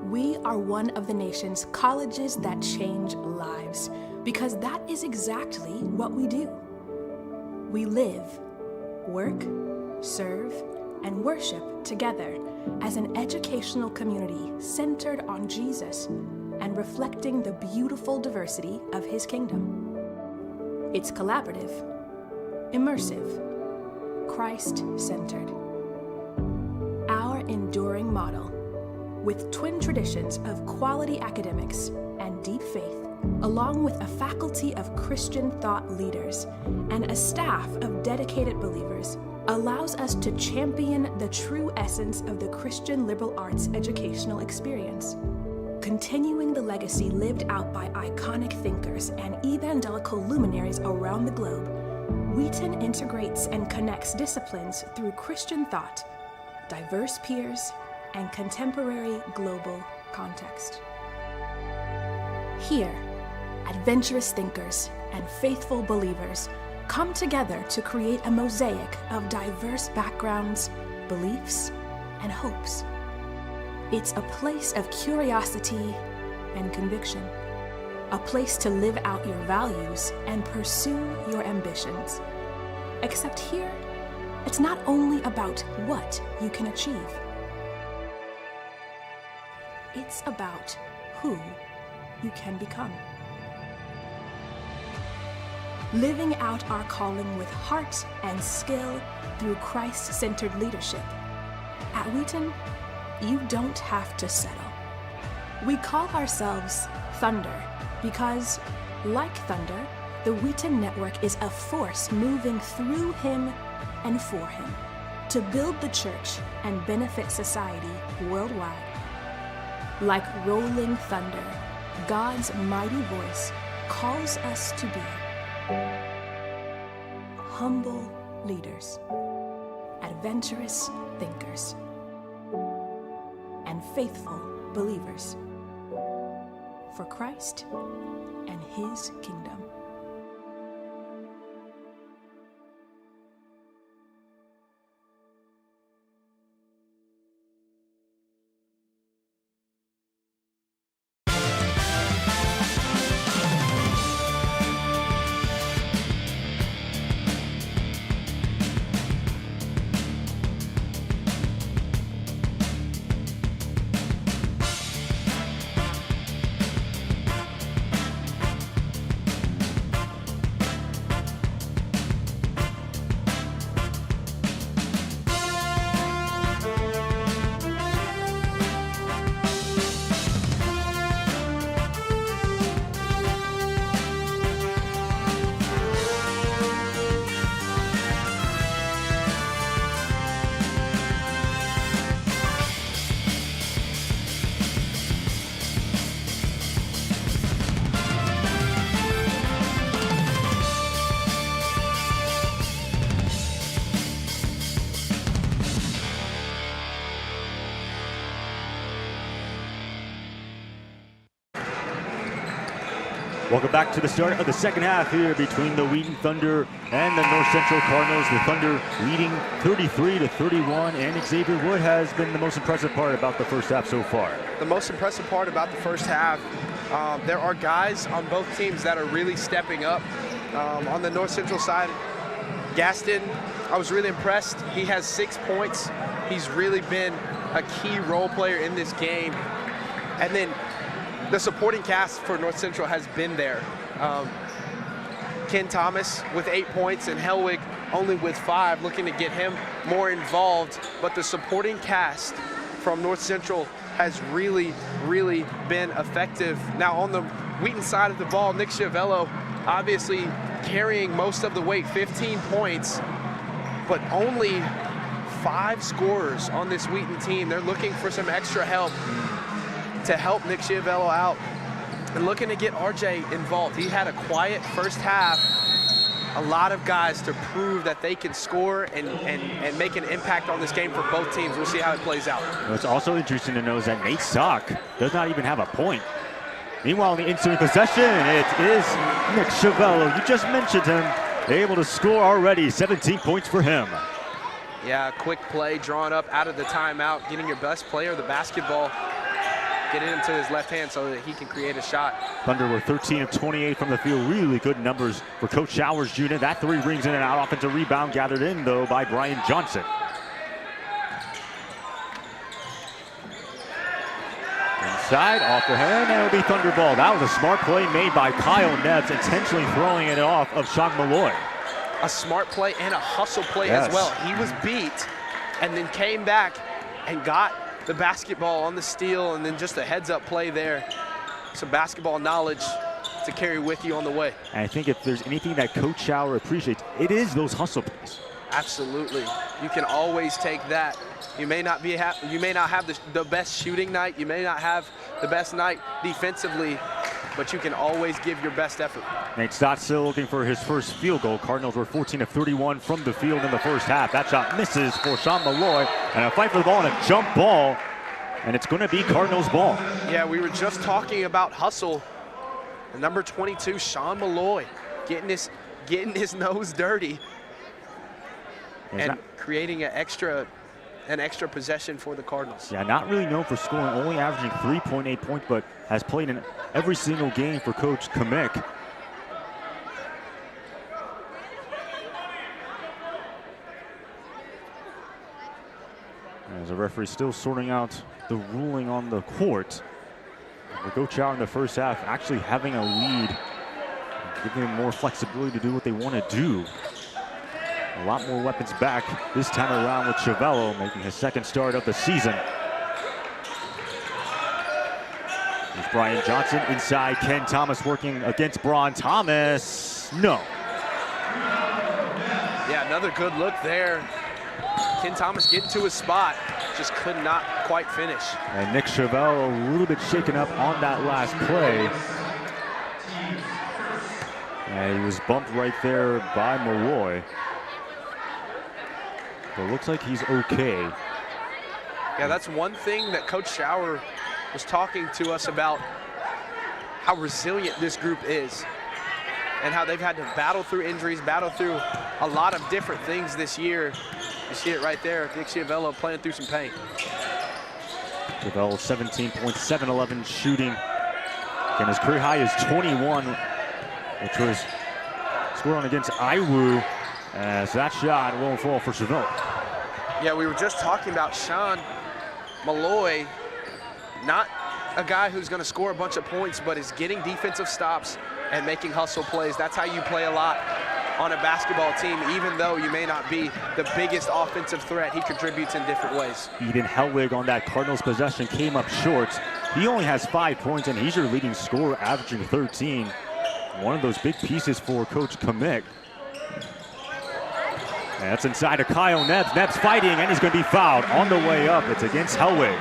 We are one of the nation's colleges that change lives, because that is exactly what we do. We live, work, serve, and worship together as an educational community centered on Jesus and reflecting the beautiful diversity of his kingdom. It's collaborative, immersive, Christ-centered. Our enduring model, with twin traditions of quality academics and deep faith, along with a faculty of Christian thought leaders and a staff of dedicated believers, allows us to champion the true essence of the Christian liberal arts educational experience, continuing the legacy lived out by iconic thinkers and evangelical luminaries around the globe. Wheaton integrates and connects disciplines through Christian thought, diverse peers, and contemporary global context. Here, adventurous thinkers and faithful believers come together to create a mosaic of diverse backgrounds, beliefs, and hopes. It's a place of curiosity and conviction, a place to live out your values and pursue your ambitions. Except here, it's not only about what you can achieve. It's about who you can become. Living out our calling with heart and skill through Christ-centered leadership. At Wheaton, you don't have to settle. We call ourselves Thunder because, like thunder, the Wheaton Network is a force moving through him and for him to build the church and benefit society worldwide. Like rolling thunder, God's mighty voice calls us to be humble leaders, adventurous thinkers, and faithful believers for Christ and his kingdom. Welcome back to the start of the second half here between the Wheaton Thunder and the North Central Cardinals. The Thunder leading 33-31, and Xavier, what has been the most impressive part about the first half so far? The most impressive part about the first half, there are guys on both teams that are really stepping up. On the North Central side, Gaston, I was really impressed. He has 6 points. He's really been a key role player in this game. And then the supporting cast for North Central has been there. Ken Thomas with 8 points and Helwig only with 5, looking to get him more involved. But the supporting cast from North Central has really, really been effective. Now on the Wheaton side of the ball, Nick Chiavello obviously carrying most of the weight, 15 points, but only 5 scorers on this Wheaton team. They're looking for some extra help to help Nick Chiavello out and looking to get RJ involved. He had a quiet first half. A lot of guys to prove that they can score and make an impact on this game for both teams. We'll see how it plays out. What's also interesting to know is that Nate Sock does not even have a point. Meanwhile, in the ensuing possession, it is Nick Chiavello. You just mentioned him. Able to score already, 17 points for him. Yeah, quick play drawn up out of the timeout, getting your best player the basketball, getting him to his left hand so that he can create a shot. Thunder were 13 of 28 from the field. Really good numbers for Coach Showers Jr. That 3 rings in and out. Offensive rebound gathered in, though, by Brian Johnson. Inside, off the hand, and it'll be Thunder ball. That was a smart play made by Kyle Nebbs, intentionally throwing it off of Sean Malloy. A smart play and a hustle play Yes. as well. He was beat and then came back and got the basketball on the steal, and then just a heads-up play there. Some basketball knowledge to carry with you on the way. And I think if there's anything that Coach Shower appreciates, it is those hustle plays. Absolutely. You can always take that. You may not have the best shooting night. You may not have the best night defensively, but you can always give your best effort. Nate Stott still looking for his first field goal. Cardinals were 14 of 31 from the field in the first half. That shot misses for Sean Malloy, and a fight for the ball and a jump ball, and it's going to be Cardinals ball. Yeah, we were just talking about hustle. The number 22, Sean Malloy, getting his nose dirty and creating an extra possession for the Cardinals. Yeah, not really known for scoring, only averaging 3.8 points, but has played in every single game for Coach Kamek. As the referee still sorting out the ruling on the court. Coach Chow in the first half actually having a lead, giving them more flexibility to do what they want to do. A lot more weapons back this time around with Chiavello making his second start of the season. There's Brian Johnson inside. Ken Thomas working against Braun Thomas. No. Yeah, another good look there. Ken Thomas getting to his spot, just could not quite finish. And Nick Chiavello a little bit shaken up on that last play. And he was bumped right there by Malloy. But it looks like he's okay. Yeah, that's one thing that Coach Shower was talking to us about, how resilient this group is and how they've had to battle through injuries, battle through a lot of different things this year. You see it right there, Nick Chiavello playing through some pain. Chiavello 17 points, 7-11 shooting. Again, his career high is 21, which was scored on against Iwu. As that shot won't fall for Chiavello. Yeah, we were just talking about Sean Malloy, not a guy who's going to score a bunch of points, but is getting defensive stops and making hustle plays. That's how you play a lot on a basketball team. Even though you may not be the biggest offensive threat, he contributes in different ways. Eden Helwig on that Cardinals possession came up short. He only has 5 points, and he's your leading scorer, averaging 13. One of those big pieces for Coach Kamek. And that's inside of Kyle Nebbs. Nebbs fighting, and he's going to be fouled on the way up. It's against Helwig.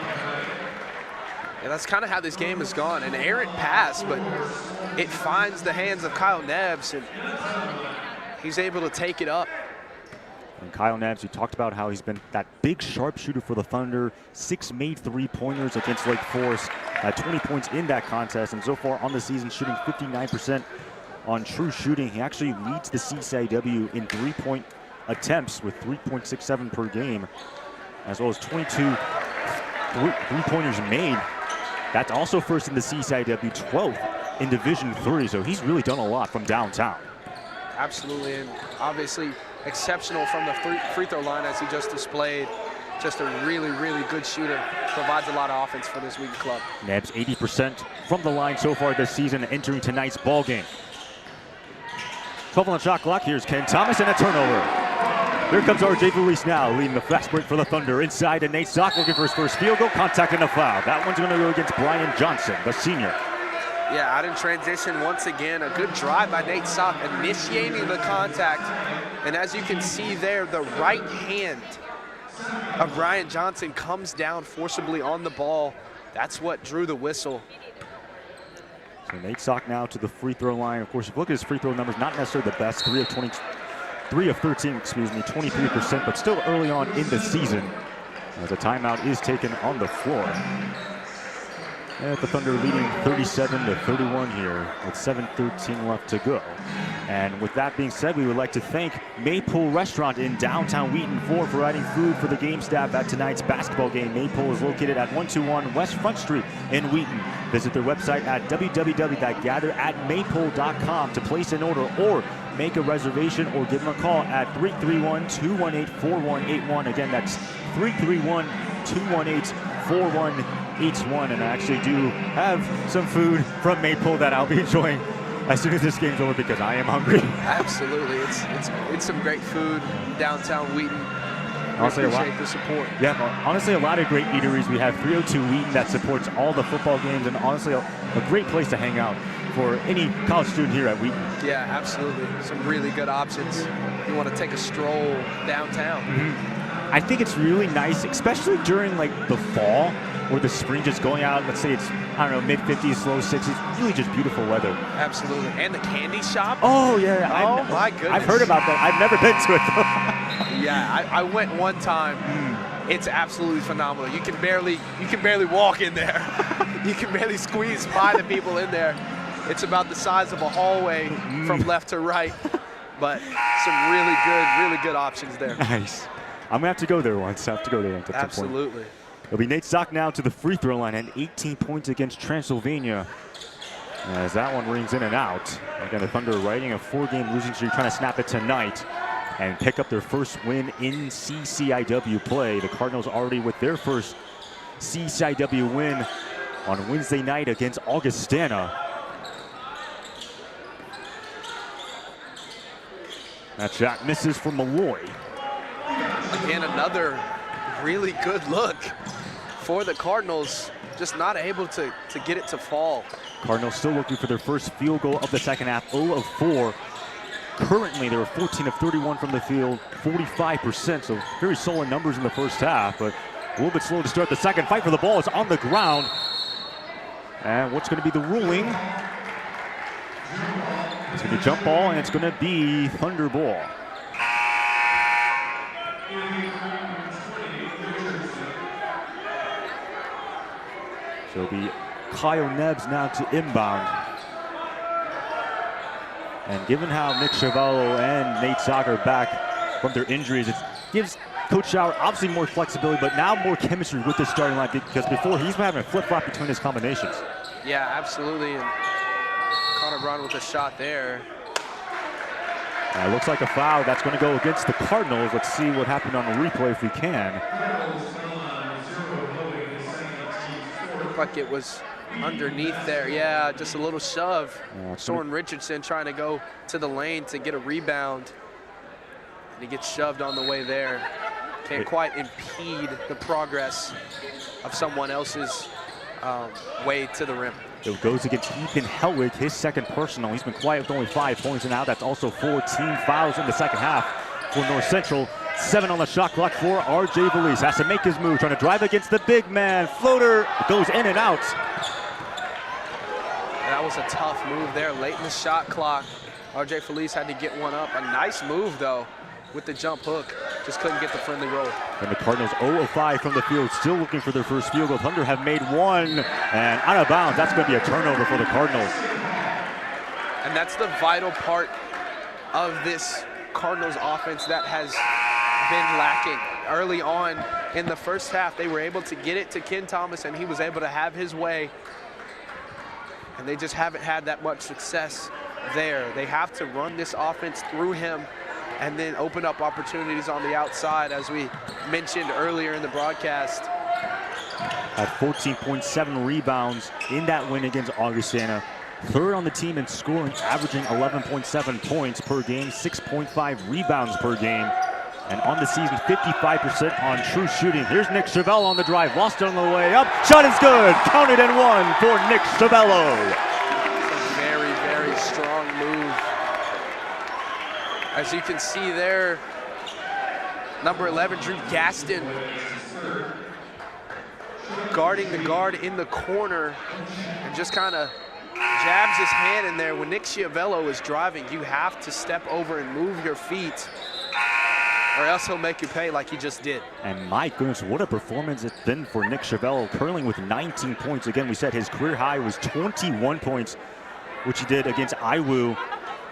Yeah, that's kind of how this game has gone. An errant pass, but it finds the hands of Kyle Nebbs, and he's able to take it up. And Kyle Nebbs, we talked about how he's been that big sharpshooter for the Thunder. 6 made 3-pointers against Lake Forest. 20 points in that contest, and so far on the season shooting 59% on true shooting. He actually leads the CCIW in 3-point attempts with 3.67 per game, as well as 22 three-pointers made. That's also first in the CCIW, 12th in Division III, so he's really done a lot from downtown. Absolutely, and obviously exceptional from the free throw line as he just displayed. Just a really, really good shooter. Provides a lot of offense for this Wheaton club. Nebbs 80% from the line so far this season, entering tonight's ball game. 12 on the shot clock. Here's Ken Thomas and a turnover. Here comes RJ Felice now, leading the fast break for the Thunder. Inside, and Nate Sock looking for his first field goal. Contact and a foul. That one's going to go against Brian Johnson, the senior. Yeah, out in transition once again. A good drive by Nate Sock, initiating the contact. And as you can see there, the right hand of Brian Johnson comes down forcibly on the ball. That's what drew the whistle. So Nate Sock now to the free throw line. Of course, if you look at his free throw numbers, not necessarily the best. 3 of 13, 23%, but still early on in the season, as a timeout is taken on the floor. And the Thunder leading 37-31 here with 7:13 left to go. And with that being said, we would like to thank Maypole Restaurant in downtown Wheaton for providing food for the game staff at tonight's basketball game. Maypole is located at 121 West Front Street in Wheaton. Visit their website at www.gatheratmaypole.com to place an order or make a reservation, or give them a call at 331-218-4181. Again, that's 331-218-4181. And I actually do have some food from Maypole that I'll be enjoying as soon as this game's over, because I am hungry. Absolutely, it's some great food downtown Wheaton. Honestly, appreciate the support. Yeah, honestly, a lot of great eateries. We have 302 Wheaton that supports all the football games, and honestly, a great place to hang out for any college student here at Wheaton. Yeah, absolutely. Some really good options. You want to take a stroll downtown. I think it's really nice, especially during like the fall or the spring, just going out. Let's say it's, I don't know, mid-50s, low 60s. Really just beautiful weather. Absolutely. And the candy shop. Oh, yeah. Oh, my goodness. I've heard about that. I've never been to it, though. Yeah, I went one time. It's absolutely phenomenal. You can barely walk in there. You can barely squeeze by the people in there. It's about the size of a hallway from left to right, but some really good options there. Nice. I'm gonna have to go there once. I have to go there at some point. Absolutely. It'll be Nate Sock now to the free throw line, and 18 points against Transylvania, as that one rings in and out. Again, the Thunder riding a 4-game losing streak, trying to snap it tonight and pick up their first win in CCIW play. The Cardinals already with their first CCIW win on Wednesday night against Augustana. That shot misses for Malloy. Again, another really good look for the Cardinals, just not able to get it to fall. Cardinals still looking for their first field goal of the second half, 0 of 4. Currently, they were 14 of 31 from the field, 45%, so very solid numbers in the first half, but a little bit slow to start the second. Fight for the ball is on the ground. And what's going to be the ruling? It's going to be jump ball, and it's going to be Thunder ball. So it'll be Kyle Nebbs now to inbound. And given how Nick Chavallo and Nate Sock are back from their injuries, it gives Coach Schauer obviously more flexibility, but now more chemistry with this starting line, because before he's been having a flip-flop between his combinations. Yeah, absolutely. And Connor Brown with a shot there. Looks like a foul. That's going to go against the Cardinals. Let's see what happened on the replay if we can. Looked like it was underneath there. Yeah, just a little shove. Soren Richardson trying to go to the lane to get a rebound. And he gets shoved on the way there. Can't quite impede the progress of someone else's way to the rim. It goes against Ethan Helwig, his second personal. He's been quiet with only 5 points, and now that's also 14 fouls in the second half for North Central. 7 on the shot clock for RJ Felice. Has to make his move, trying to drive against the big man. Floater goes in and out. That was a tough move there late in the shot clock. RJ Felice had to get one up. A nice move, though, with the jump hook. just couldn't get the friendly roll. And the Cardinals 0 of 5 from the field, still looking for their first field goal. Thunder have made one, and out of bounds. That's going to be a turnover for the Cardinals. And that's the vital part of this Cardinals offense that has been lacking. Early on in the first half, they were able to get it to Ken Thomas, and he was able to have his way. And they just haven't had that much success there. They have to run this offense through him and then open up opportunities on the outside, as we mentioned earlier in the broadcast. At 14.7 rebounds in that win against Augustana. Third on the team in scoring, averaging 11.7 points per game, 6.5 rebounds per game. And on the season, 55% on true shooting. Here's Nick Chavello on the drive, lost it on the way up. Shot is good, counted and one for Nick Chavello. It's a very, very strong move. As you can see there, number 11, Drew Gaston, guarding the guard in the corner and just kind of jabs his hand in there. When Nick Chavello is driving, you have to step over and move your feet, or else he'll make you pay like he just did. And my goodness, what a performance it's been for Nick Chavello, curling with 19 points. Again, we said his career high was 21 points, which he did against IWU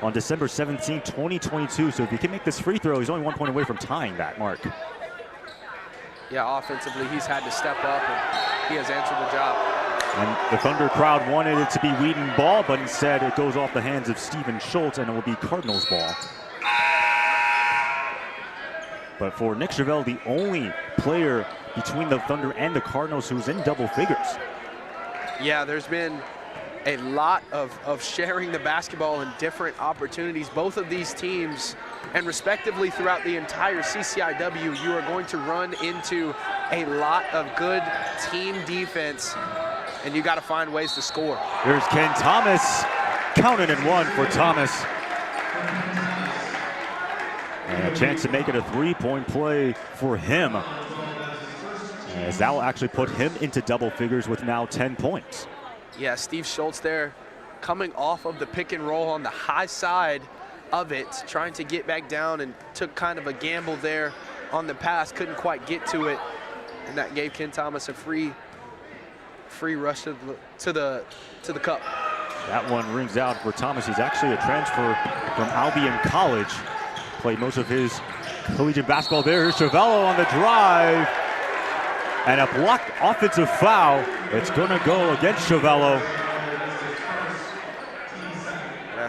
on December 17, 2022. So if he can make this free throw, he's only 1 point away from tying that mark. Yeah, offensively, he's had to step up, and he has answered the job. And the Thunder crowd wanted it to be Wheaton ball, but instead it goes off the hands of Stephen Schultz, and it will be Cardinals ball. But for Nick Chavello, the only player between the Thunder and the Cardinals who's in double figures. Yeah, there's been a lot of sharing the basketball in different opportunities. Both of these teams, and respectively throughout the entire CCIW, you are going to run into a lot of good team defense, and you got to find ways to score. Here's Ken Thomas, counted and one for Thomas. And a chance to make it a three-point play for him, as that will actually put him into double figures with now 10 points. Yeah, Steve Schultz there coming off of the pick and roll on the high side of it, trying to get back down, and took kind of a gamble there on the pass, couldn't quite get to it, and that gave Ken Thomas a free rush to the cup. That one rings out for Thomas. He's actually a transfer from Albion College. Played most of his collegiate basketball there. Here's Chavello on the drive. And a blocked offensive foul. It's going to go against Chavello.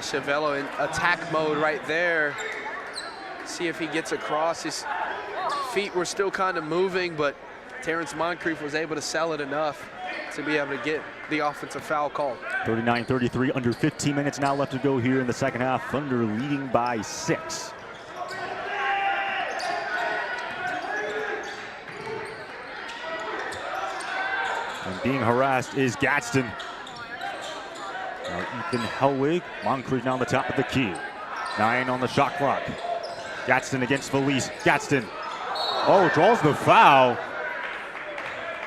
Chavello in attack mode right there. See if he gets across. His feet were still kind of moving, but Terrence Moncrief was able to sell it enough to be able to get the offensive foul called. 39-33, under 15 minutes now left to go here in the second half. Thunder leading by 6. And being harassed is Gadsden. Now Ethan Hellwig, Moncrief now on the top of the key. 9 on the shot clock. Gadsden against Felice. Gadsden, draws the foul.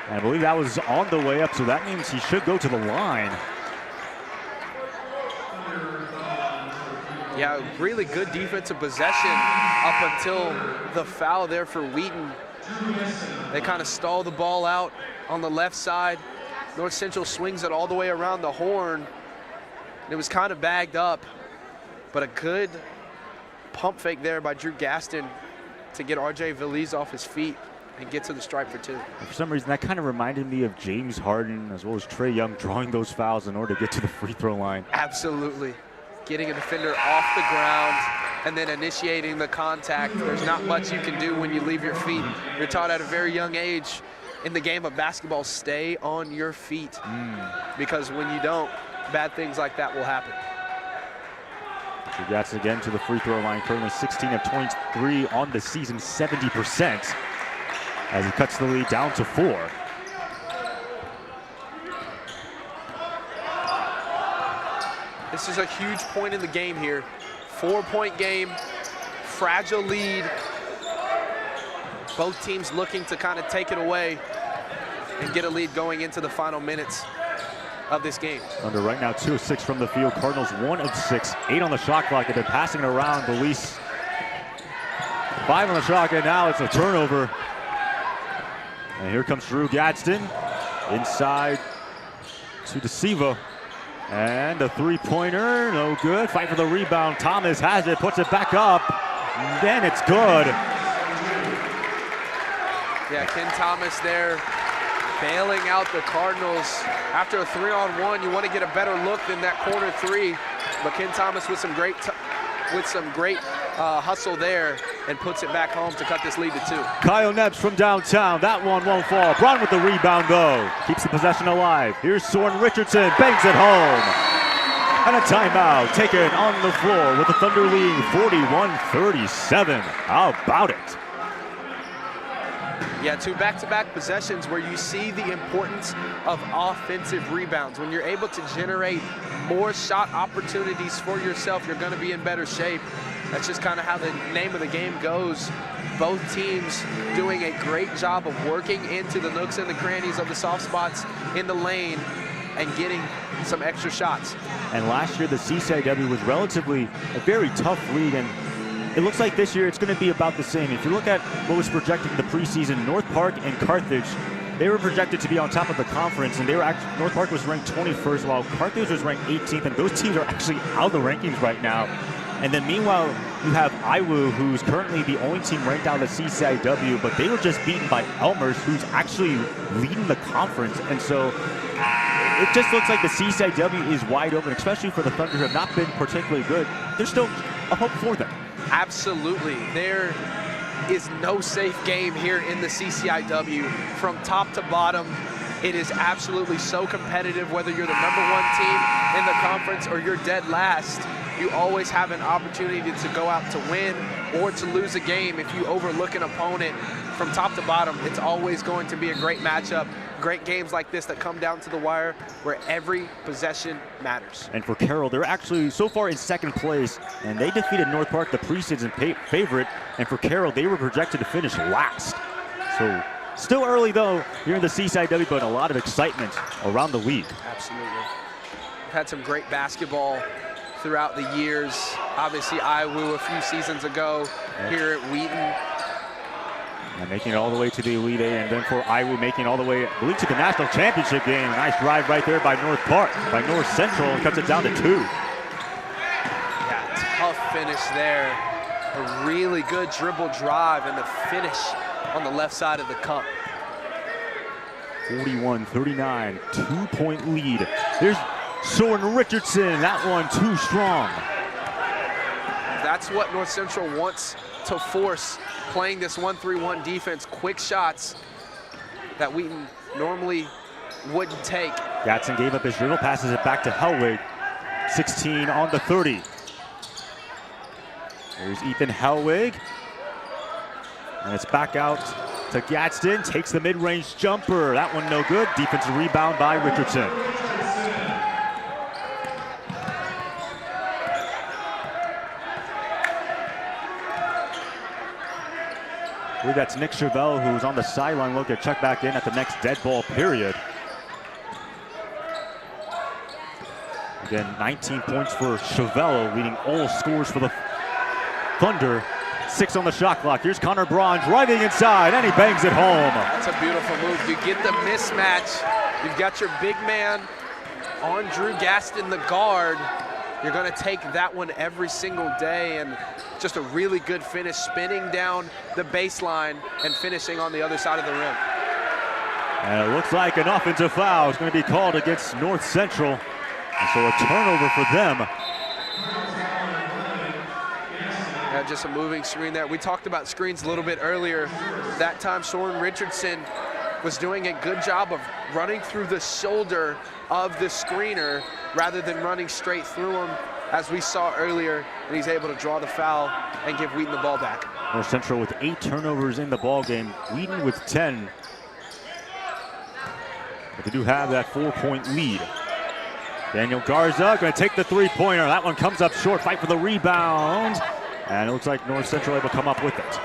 And I believe that was on the way up, so that means he should go to the line. Yeah, really good defensive possession up until the foul there for Wheaton. They kind of stall the ball out on the left side. North Central swings it all the way around the horn. It was kind of bagged up, but a good pump fake there by Drew Gaston to get RJ Veliz off his feet and get to the stripe for 2. For some reason, that kind of reminded me of James Harden as well as Trae Young drawing those fouls in order to get to the free throw line. Absolutely. Getting a defender off the ground and then initiating the contact. There's not much you can do when you leave your feet. You're taught at a very young age in the game of basketball, stay on your feet. Because when you don't, bad things like that will happen. He gets again to the free throw line, currently 16 of 23 on the season, 70%, as he cuts the lead down to 4. This is a huge point in the game here. 4-point game, fragile lead. Both teams looking to kind of take it away and get a lead going into the final minutes of this game. Thunder right now 2 of 6 from the field. Cardinals 1 of 6, 8 on the shot clock. They've been passing it around. Belize 5 on the shot, and now it's a turnover. And here comes Drew Gadsden inside to DeSiva. And the three-pointer, no good. Fight for the rebound. Thomas has it, puts it back up. Then it's good. Yeah, Ken Thomas there bailing out the Cardinals. After a 3-on-1, you want to get a better look than that corner three. But Ken Thomas with some great hustle there and puts it back home to cut this lead to 2. Kyle Neps from downtown. That one won't fall. Braun with the rebound, though. Keeps the possession alive. Here's Soren Richardson. Bangs it home. And a timeout taken on the floor with the Thunder leading 41-37. How about it? Yeah, 2 back-to-back possessions where you see the importance of offensive rebounds. When you're able to generate more shot opportunities for yourself, you're going to be in better shape. That's just kind of how the name of the game goes. Both teams doing a great job of working into the nooks and the crannies of the soft spots in the lane and getting some extra shots. And last year, the CCIW was relatively a very tough league, and it looks like this year it's going to be about the same. If you look at what was projected in the preseason, North Park and Carthage, they were projected to be on top of the conference, and they were actually, North Park was ranked 21st, while Carthage was ranked 18th, and those teams are actually out of the rankings right now. And then meanwhile, you have IWU, who's currently the only team ranked out of the CCIW, but they were just beaten by Elmhurst, who's actually leading the conference. And so it just looks like the CCIW is wide open, especially for the Thunder, who have not been particularly good. There's still a hope for them. Absolutely. There is no safe game here in the CCIW. From top to bottom, it is absolutely so competitive, whether you're the #1 team in the conference or you're dead last. You always have an opportunity to go out to win or to lose a game. If you overlook an opponent from top to bottom, it's always going to be a great matchup. Great games like this that come down to the wire where every possession matters. And for Carroll, they're actually so far in second place, and they defeated North Park, the preseason favorite. And for Carroll, they were projected to finish last. So still early, though, here in the CCIW, but a lot of excitement around the league. Absolutely. We've had some great basketball throughout the years. Obviously, IWU a few seasons ago here at Wheaton. And making it all the way to the Elite Eight, and then for IWU making it all the way, I believe, to the national championship game. A nice drive right there by North Central, and cuts it down to 2. Yeah, tough finish there. A really good dribble drive and the finish on the left side of the cup. 41-39, 2-point lead. There's Soren Richardson, that one too strong. That's what North Central wants to force, playing this 1-3-1 defense, quick shots that Wheaton normally wouldn't take. Gatson gave up his dribble, passes it back to Hellwig. 16 on the 30. There's Ethan Hellwig. And it's back out to Gadsden, takes the mid-range jumper. That one no good. Defensive rebound by Richardson. I believe that's Nick Chevelle, who's on the sideline, looking to check back in at the next dead ball period. Again, 19 points for Chevelle, leading all scores for the Thunder. 6 on the shot clock. Here's Connor Braun driving inside, and he bangs it home. That's a beautiful move. You get the mismatch. You've got your big man on Drew Gaston, the guard. You're going to take that one every single day, and just a really good finish, spinning down the baseline and finishing on the other side of the rim. And it looks like an offensive foul is going to be called against North Central. And so a turnover for them. Yeah, just a moving screen there. We talked about screens a little bit earlier. That time, Soren Richardson was doing a good job of running through the shoulder of the screener rather than running straight through him, as we saw earlier, and he's able to draw the foul and give Wheaton the ball back. North Central with 8 turnovers in the ball game. Wheaton with 10. But they do have that 4-point lead. Daniel Garza going to take the three-pointer. That one comes up short. Fight for the rebound. And it looks like North Central able to come up with it.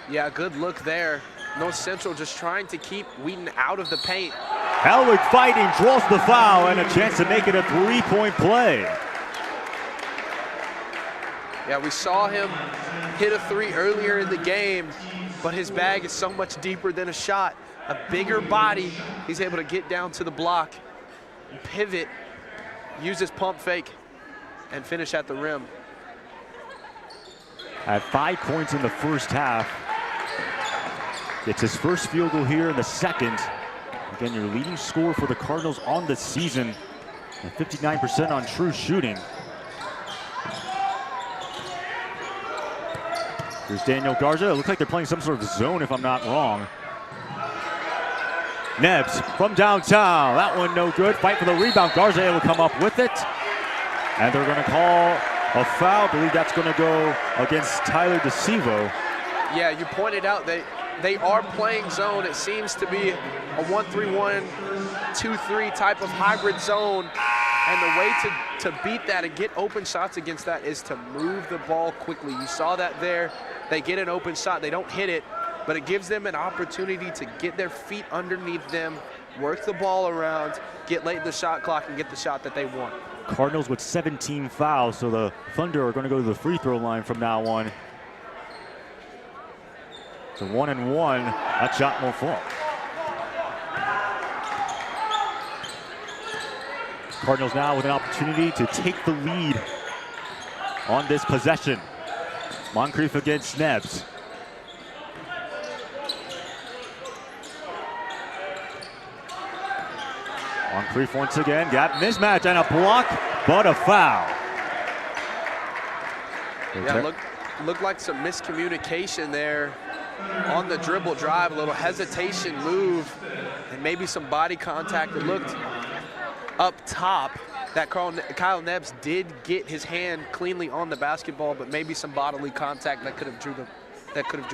Yeah, good look there. North Central just trying to keep Wheaton out of the paint. Hellwig fighting, draws the foul, and a chance to make it a 3-point play. Yeah, we saw him hit a three earlier in the game, but his bag is so much deeper than a shot. A bigger body, he's able to get down to the block, pivot, use his pump fake, and finish at the rim. At 5 points in the first half. It's his first field goal here in the second. Again, your leading scorer for the Cardinals on the season, and 59% on true shooting. Here's Daniel Garza. It looks like they're playing some sort of zone, if I'm not wrong. Nebbs from downtown. That one no good. Fight for the rebound. Garza able to come up with it. And they're going to call a foul. I believe that's going to go against Tyler DeCivo. Yeah, you pointed out they are playing zone. It seems to be a 1-3-1, 2-3 type of hybrid zone. And the way to beat that and get open shots against that is to move the ball quickly. You saw that there. They get an open shot. They don't hit it, but it gives them an opportunity to get their feet underneath them, work the ball around, get late in the shot clock, and get the shot that they want. Cardinals with 17 fouls, so the Thunder are going to go to the free throw line from now on. So 1-1, that shot won't fall. Cardinals now with an opportunity to take the lead on this possession. Moncrief against Nebbs. Moncrief once again, gap mismatch and a block, but a foul. Yeah, looked like some miscommunication there on the dribble drive, a little hesitation move, and maybe some body contact. It looked up top that Kyle Nebbs did get his hand cleanly on the basketball, but maybe some bodily contact that could have drew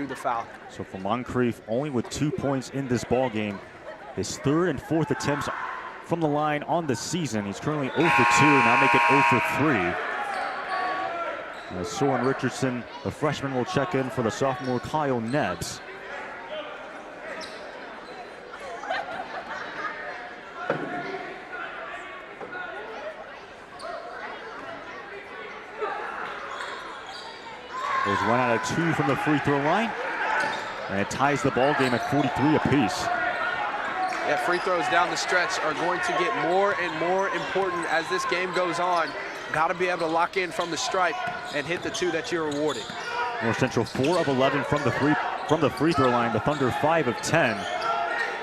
the foul. So for Moncrief, only with 2 points in this ball game, his third and fourth attempts from the line on the season. He's currently 0 for 2, now make it 0 for 3. Soren Richardson, the freshman, will check in for the sophomore Kyle Nebbs. There's 1 out of 2 from the free throw line, and it ties the ball game at 43 apiece. Yeah, free throws down the stretch are going to get more and more important as this game goes on. Got to be able to lock in from the stripe and hit the 2 that you're awarding. North Central 4 of 11 from the free throw line. The Thunder 5 of 10.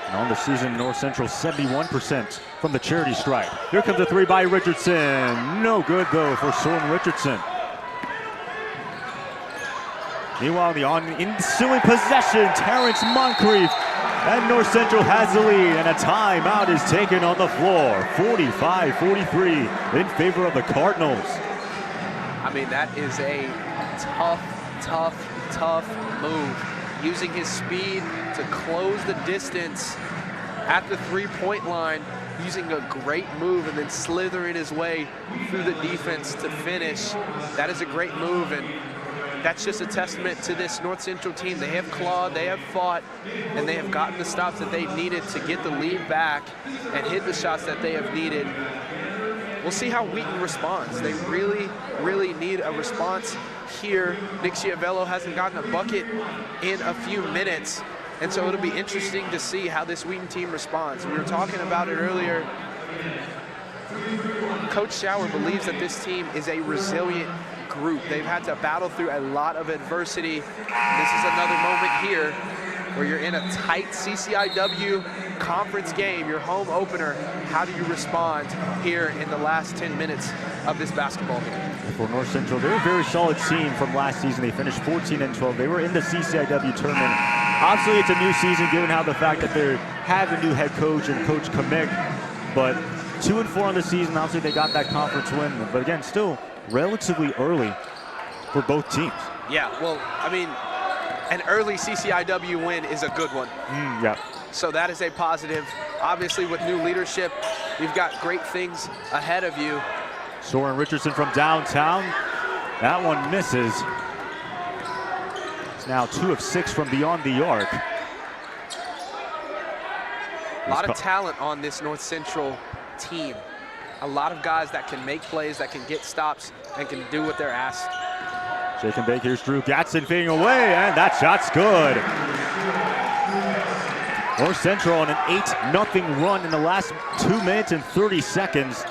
And on the season, North Central 71% from the charity stripe. Here comes a 3 by Richardson. No good though for Soren Richardson. Meanwhile, the ensuing possession, Terrence Moncrief, and North Central has the lead, and a timeout is taken on the floor. 45-43 in favor of the Cardinals. I mean, that is a tough move. Using his speed to close the distance at the three-point line, using a great move and then slithering his way through the defense to finish. That is a great move, and that's just a testament to this North Central team. They have clawed, they have fought, and they have gotten the stops that they've needed to get the lead back and hit the shots that they have needed. We'll see how Wheaton responds. They really need a response here. Nick Schiavello hasn't gotten a bucket in a few minutes, and so it'll be interesting to see how this Wheaton team responds. We were talking about it earlier. Coach Schauer believes that this team is a resilient group. They've had to battle through a lot of adversity. This is another moment here where you're in a tight CCIW conference game, your home opener. How do you respond here in the last 10 minutes of this basketball game? For North Central, they're a very solid team from last season. They finished 14-12. They were in the CCIW tournament. Obviously, it's a new season given how the fact that they have a new head coach and Coach Kamick, but 2-4 on the season. Obviously, they got that conference win, but again, still relatively early for both teams. Yeah, well, I mean, an early CCIW win is a good one. Yeah. So that is a positive. Obviously, with new leadership, you've got great things ahead of you. Soren Richardson from downtown. That one misses. It's now 2 of 6 from beyond the arc. A lot of talent on this North Central team. A lot of guys that can make plays, that can get stops, and can do what they're asked. Shake and bake. Here's Drew Gatson fading away, and that shot's good. North Central on an 8-0 run in the last 2 minutes and 30 seconds.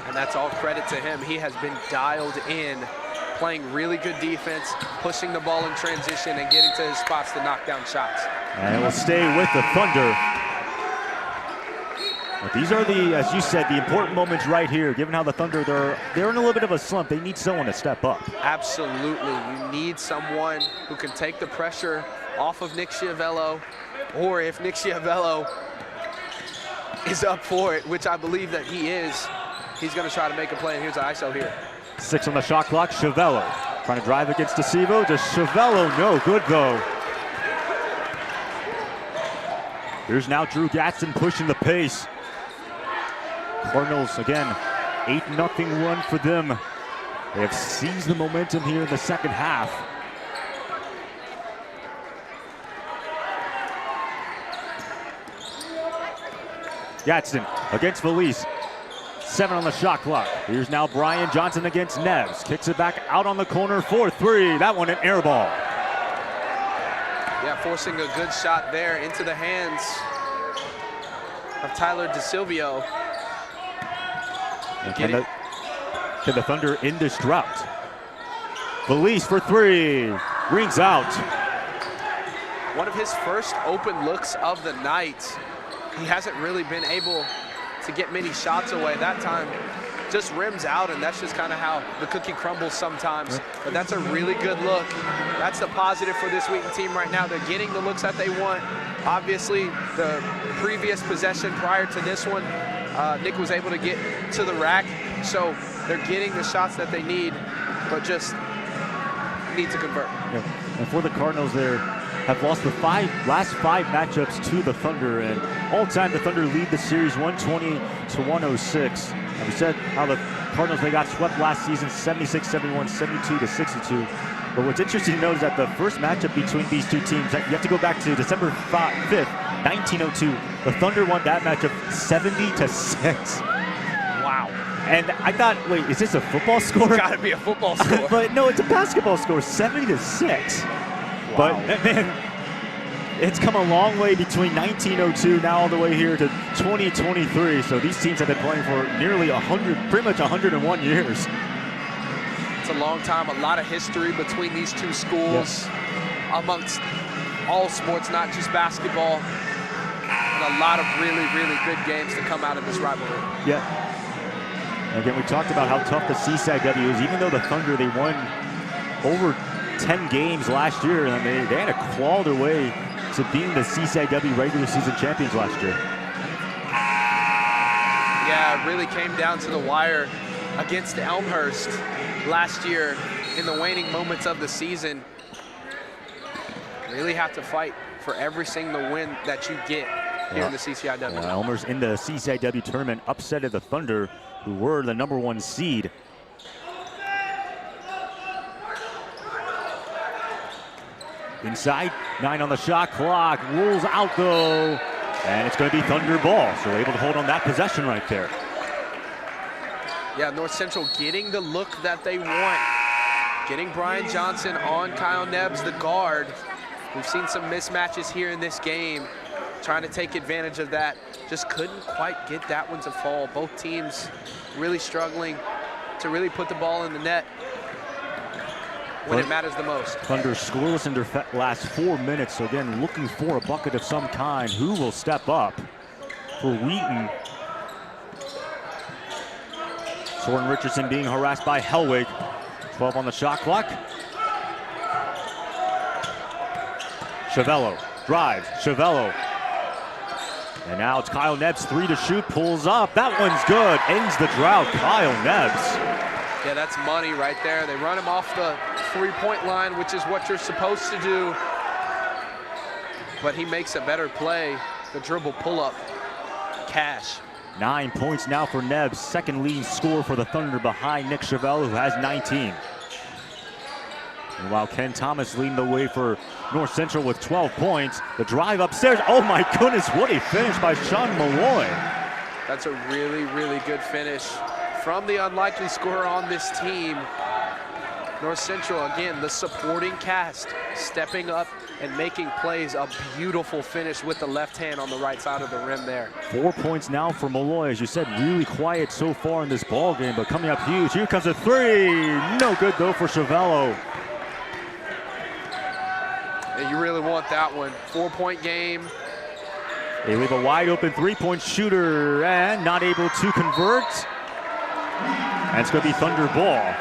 And that's all credit to him. He has been dialed in, playing really good defense, pushing the ball in transition, and getting to his spots to knock down shots. And it will stay with the Thunder. But these are the, as you said, the important moments right here. Given how the Thunder, they're in a little bit of a slump. They need someone to step up. Absolutely. You need someone who can take the pressure off of Nick Schiavello, or if Nick Schiavello is up for it, which I believe that he is, he's going to try to make a play. And here's an ISO here. 6 on the shot clock. Schiavello trying to drive against DeCivo. Does Schiavello? No good though. Here's now Drew Gatson pushing the pace. Cardinals again, 8-0 run for them. They have seized the momentum here in the second half. Gatson against Felice. 7 on the shot clock. Here's now Brian Johnson against Neves. Kicks it back out on the corner for 3. That one an air ball. Yeah, forcing a good shot there into the hands of Tyler DeSilvio. Can the Thunder end this drought? Felice for 3. Rings out. One of his first open looks of the night. He hasn't really been able to get many shots away. That time just rims out, and that's just kind of how the cookie crumbles sometimes. But that's a really good look. That's the positive for this Wheaton team right now. They're getting the looks that they want. Obviously, the previous possession prior to this one, Nick was able to get to the rack, so they're getting the shots that they need, but just need to convert. Yeah. And for the Cardinals, they have lost the last five matchups to the Thunder, and all time the Thunder lead the series 120-106. And we said how the Cardinals, they got swept last season 76-71, 72-62. But what's interesting to note is that the first matchup between these two teams, you have to go back to December 5th, 1902. The Thunder won that matchup 70-6. Wow. And I thought, wait, is this a football score? It's got to be a football score. But no, it's a basketball score, 70-6. Wow. But man, it's come a long way between 1902 now all the way here to 2023. So these teams have been playing for nearly 100, pretty much 101 years. It's a long time, a lot of history between these two schools, amongst all sports, not just basketball. And a lot of really, really good games to come out of this rivalry. Yeah. And again, we talked about how tough the CCIW is. Even though the Thunder, they won over 10 games last year, and they had to claw their way to being the CCIW regular season champions last year. Yeah, it really came down to the wire against Elmhurst last year in the waning moments of the season. Really have to fight for every single win that you get here in the CCIW. Elmhurst in the CCIW tournament upsetted the Thunder, who were the #1 seed. Inside, 9 on the shot clock, rolls out though, and it's going to be Thunder ball. So able to hold on that possession right there. Yeah, North Central getting the look that they want. Getting Brian Johnson on Kyle Nebbs, the guard. We've seen some mismatches here in this game, trying to take advantage of that. Just couldn't quite get that one to fall. Both teams really struggling to really put the ball in the net when it matters the most. Thunder scoreless in their last 4 minutes. So again, looking for a bucket of some kind. Who will step up for Wheaton? Soren Richardson being harassed by Hellwig. 12 on the shot clock. Schiavello drives, Schiavello. And now it's Kyle Nebbs, 3 to shoot, pulls up. That one's good, ends the drought, Kyle Nebbs. Yeah, that's money right there. They run him off the three-point line, which is what you're supposed to do. But he makes a better play, the dribble pull-up, cash. 9 points now for Nebbs, second leading scorer for the Thunder behind Nick Schiavello, who has 19. And while Ken Thomas leading the way for North Central with 12 points, the drive upstairs, oh my goodness, what a finish by Sean Malloy. That's a really, really good finish from the unlikely scorer on this team. North Central, again, the supporting cast, stepping up and making plays. A beautiful finish with the left hand on the right side of the rim there. 4 points now for Malloy. As you said, really quiet so far in this ball game, but coming up huge. Here comes a three. No good, though, for Chavello. And you really want that one. 4-point game. They leave a wide open three-point shooter and not able to convert. And it's going to be Thunder ball.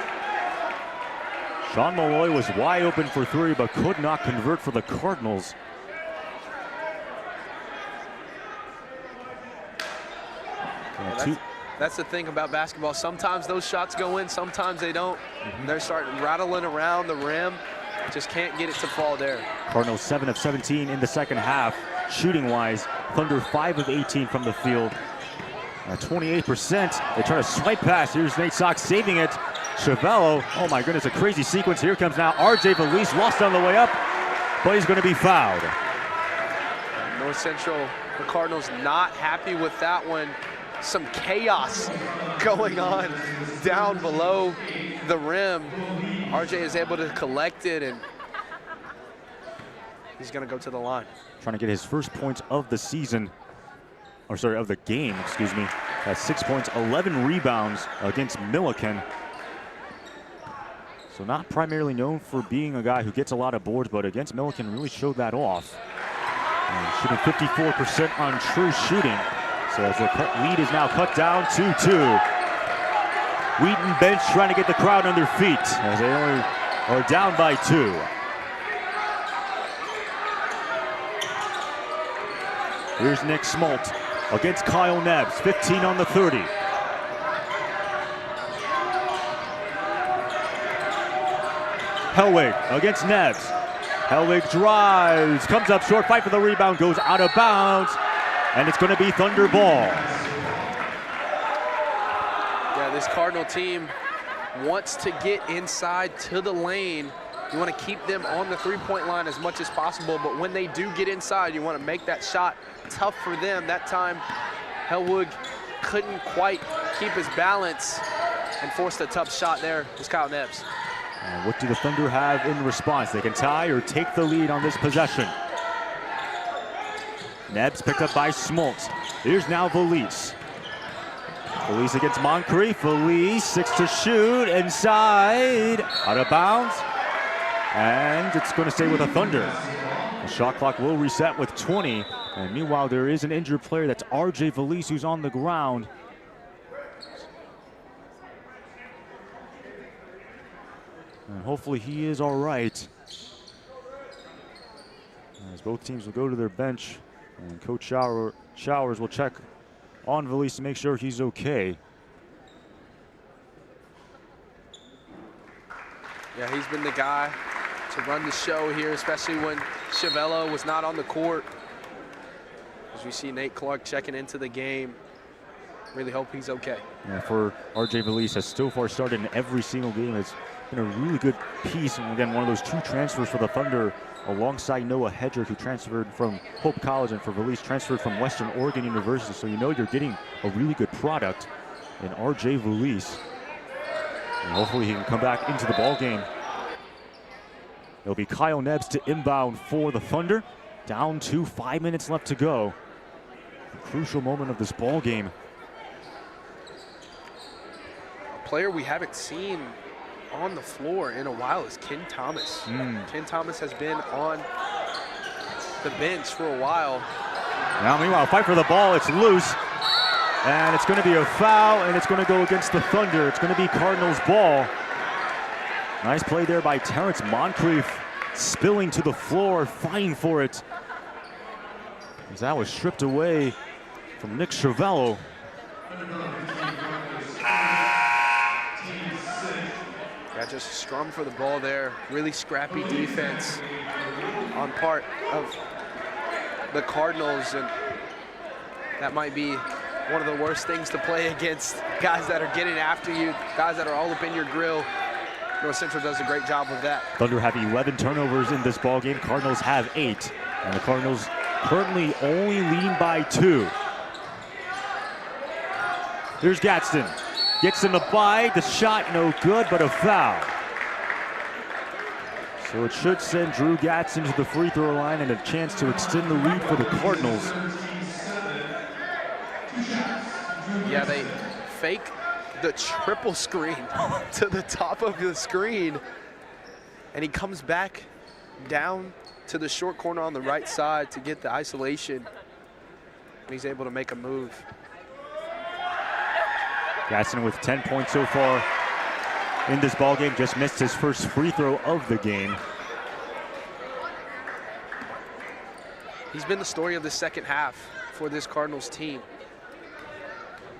Sean Malloy was wide open for three, but could not convert for the Cardinals. That's the thing about basketball. Sometimes those shots go in, sometimes they don't. They're starting rattling around the rim. Just can't get it to fall there. Cardinals 7 of 17 in the second half, shooting-wise. Thunder 5 of 18 from the field. 28%. They try to swipe pass. Here's Nate Sox saving it. Chavello, oh my goodness, a crazy sequence. Here comes now RJ Valise, lost on the way up, but he's going to be fouled. North Central, the Cardinals not happy with that one. Some chaos going on down below the rim. RJ is able to collect it, and he's going to go to the line. Trying to get his first points of the season, or sorry, of the game, excuse me. 6 points, 11 rebounds against Milliken. So not primarily known for being a guy who gets a lot of boards, but against Milliken really showed that off. Shooting 54% on true shooting. So as the lead is now cut down to 2. Wheaton bench trying to get the crowd on their feet as they only are down by 2. Here's Nick Smolt against Kyle Nebbs, 15 on the 30. Hellwig against Nebbs. Hellwig drives, comes up short, fight for the rebound, goes out of bounds, and it's going to be Thunder ball. Yeah, this Cardinal team wants to get inside to the lane. You want to keep them on the three-point line as much as possible, but when they do get inside, you want to make that shot tough for them. That time, Hellwig couldn't quite keep his balance and forced a tough shot there. It was Kyle Nebbs. What do the Thunder have in response? They can tie or take the lead on this possession. Nebbs picked up by Smoltz. Here's now Valise. Valise against Moncrief. Valise, 6 to shoot, inside, out of bounds. And it's going to stay with the Thunder. The shot clock will reset with 20. And meanwhile, there is an injured player. That's RJ Valise, who's on the ground. And hopefully he is all right. As both teams will go to their bench, and Coach Showers will check on Valise to make sure he's okay. Yeah, he's been the guy to run the show here, especially when Chavello was not on the court. As we see Nate Clark checking into the game. Really hope he's okay. Yeah, for RJ Valise has so far started in every single game. It's been a really good piece, and again, one of those 2 transfers for the Thunder alongside Noah Hedrick, who transferred from Hope College, and for Valise transferred from Western Oregon University. So you know you're getting a really good product in RJ Valise. And hopefully he can come back into the ball game. It'll be Kyle Nebbs to inbound for the Thunder. Down to 5 minutes left to go. A crucial moment of this ball game. A player we haven't seen on the floor in a while is Ken Thomas. Ken Thomas has been on the bench for a while. Now meanwhile, fight for the ball, it's loose. And it's going to be a foul, and it's going to go against the Thunder. It's going to be Cardinals ball. Nice play there by Terrence Moncrief, spilling to the floor, fighting for it. As that was stripped away from Nick Chavello. Yeah, just scrum for the ball there. Really scrappy defense on part of the Cardinals, and that might be one of the worst things to play against. Guys that are getting after you, guys that are all up in your grill. North Central does a great job of that. Thunder have 11 turnovers in this ball game. Cardinals have 8, and the Cardinals currently only leading by 2. Here's Gadsden. Gets in the bite, the shot no good, but a foul. So it should send Drew Gatson to the free throw line and a chance to extend the lead for the Cardinals. Yeah, they fake the triple screen to the top of the screen, and he comes back down to the short corner on the right side to get the isolation, and he's able to make a move. Gatson with 10 points so far in this ballgame, just missed his first free throw of the game. He's been the story of the second half for this Cardinals team,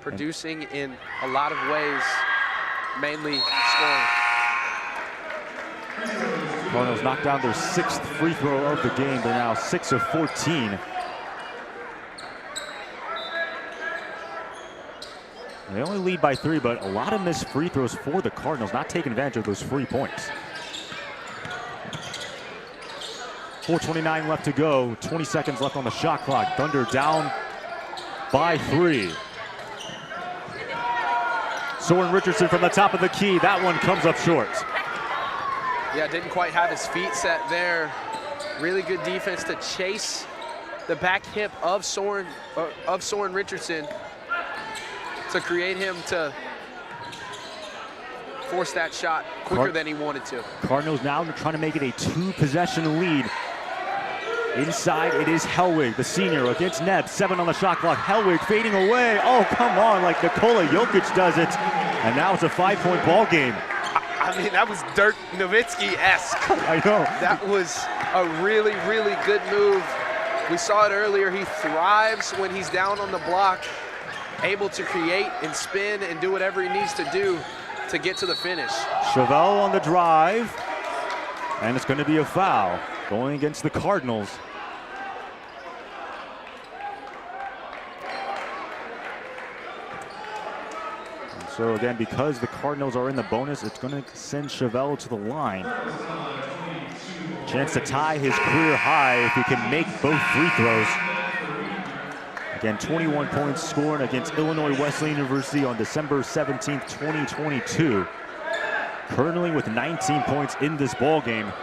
producing in a lot of ways, mainly scoring. Cardinals knocked down their 6th free throw of the game. They're now 6 of 14. They only lead by 3, but a lot of missed free throws for the Cardinals, not taking advantage of those free points. 4:29 left to go, 20 seconds left on the shot clock. Thunder down by 3. Soren Richardson from the top of the key. That one comes up short. Yeah, didn't quite have his feet set there. Really good defense to chase the back hip of Soren Richardson to create him to force that shot quicker than he wanted to. Cardinals now trying to make it a 2-possession lead. Inside, it is Hellwig, the senior, against Neb. 7 on the shot clock. Hellwig fading away. Oh, come on, like Nikola Jokic does it. And now it's a 5-point ball game. I mean, that was Dirk Nowitzki-esque. I know. That was a really, really good move. We saw it earlier. He thrives when he's down on the block, able to create and spin and do whatever he needs to do to get to the finish. Chevelle on the drive, and it's going to be a foul going against the Cardinals. And so again, because the Cardinals are in the bonus, it's going to send Chevelle to the line. Chance to tie his career high if he can make both free throws. Again, 21 points scored against Illinois Wesleyan University on December 17th, 2022. Currently with 19 points in this ball game.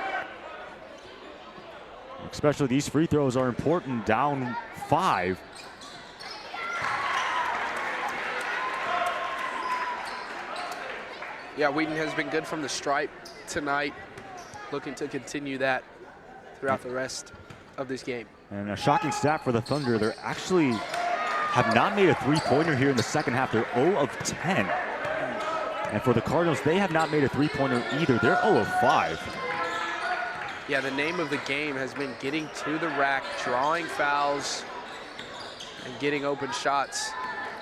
Especially these free throws are important, down 5. Yeah, Wheaton has been good from the stripe tonight. Looking to continue that throughout the rest of this game. And a shocking stat for the Thunder, they actually have not made a three-pointer here in the second half. They're 0 of 10. And for the Cardinals, they have not made a three-pointer either. They're 0 of 5. Yeah, the name of the game has been getting to the rack, drawing fouls, and getting open shots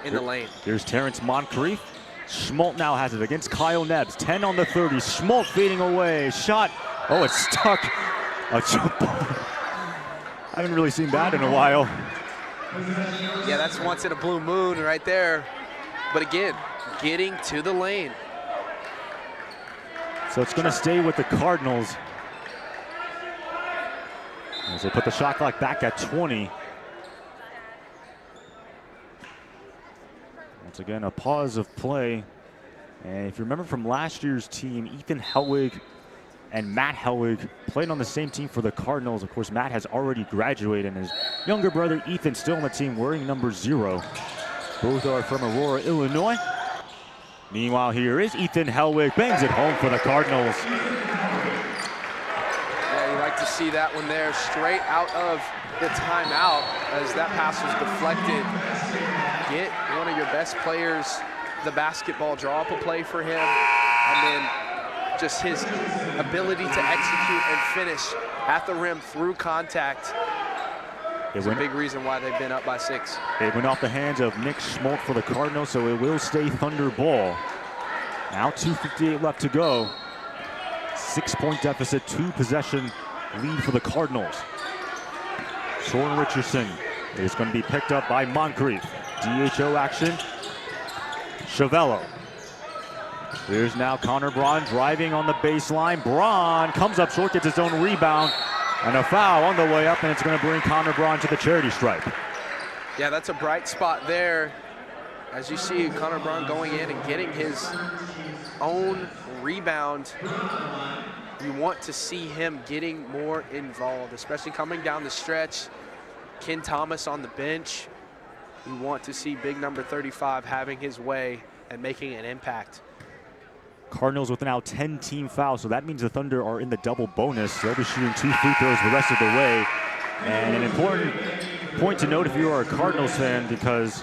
in the lane. Here's Terrence Moncrief. Schmaltz now has it against Kyle Nebbs. 10 on the 30. Schmaltz fading away. Shot. Oh, it's stuck. A jump ball. I haven't really seen that in a while. Yeah, that's once in a blue moon right there. But again, getting to the lane. So it's going to stay with the Cardinals as they put the shot clock back at 20. Once again, a pause of play. And if you remember from last year's team, Ethan Hellwig and Matt Hellwig played on the same team for the Cardinals. Of course, Matt has already graduated, and his younger brother Ethan still on the team wearing number 0. Both are from Aurora, Illinois. Meanwhile, here is Ethan Hellwig, bangs it home for the Cardinals. Yeah, you like to see that one there, straight out of the timeout as that pass was deflected. Get one of your best players the basketball, draw up a play for him, and then just his ability to execute and finish at the rim through contact is a big reason why they've been up by 6. It went off the hands of Nick Schmaltz for the Cardinals, so it will stay Thunder ball. Now 2:58 left to go. 6-point deficit, 2-possession lead for the Cardinals. Soren Richardson is going to be picked up by Moncrief. DHO action. Chavello. Here's now Connor Braun driving on the baseline. Braun comes up short, gets his own rebound, and a foul on the way up, and it's going to bring Connor Braun to the charity stripe. Yeah, that's a bright spot there. As you see, Connor Braun going in and getting his own rebound. You want to see him getting more involved, especially coming down the stretch. Ken Thomas on the bench. You want to see big number 35 having his way and making an impact. Cardinals with now 10 team fouls, so that means the Thunder are in the double bonus. They'll be shooting 2 free throws the rest of the way. And an important point to note if you are a Cardinals fan, because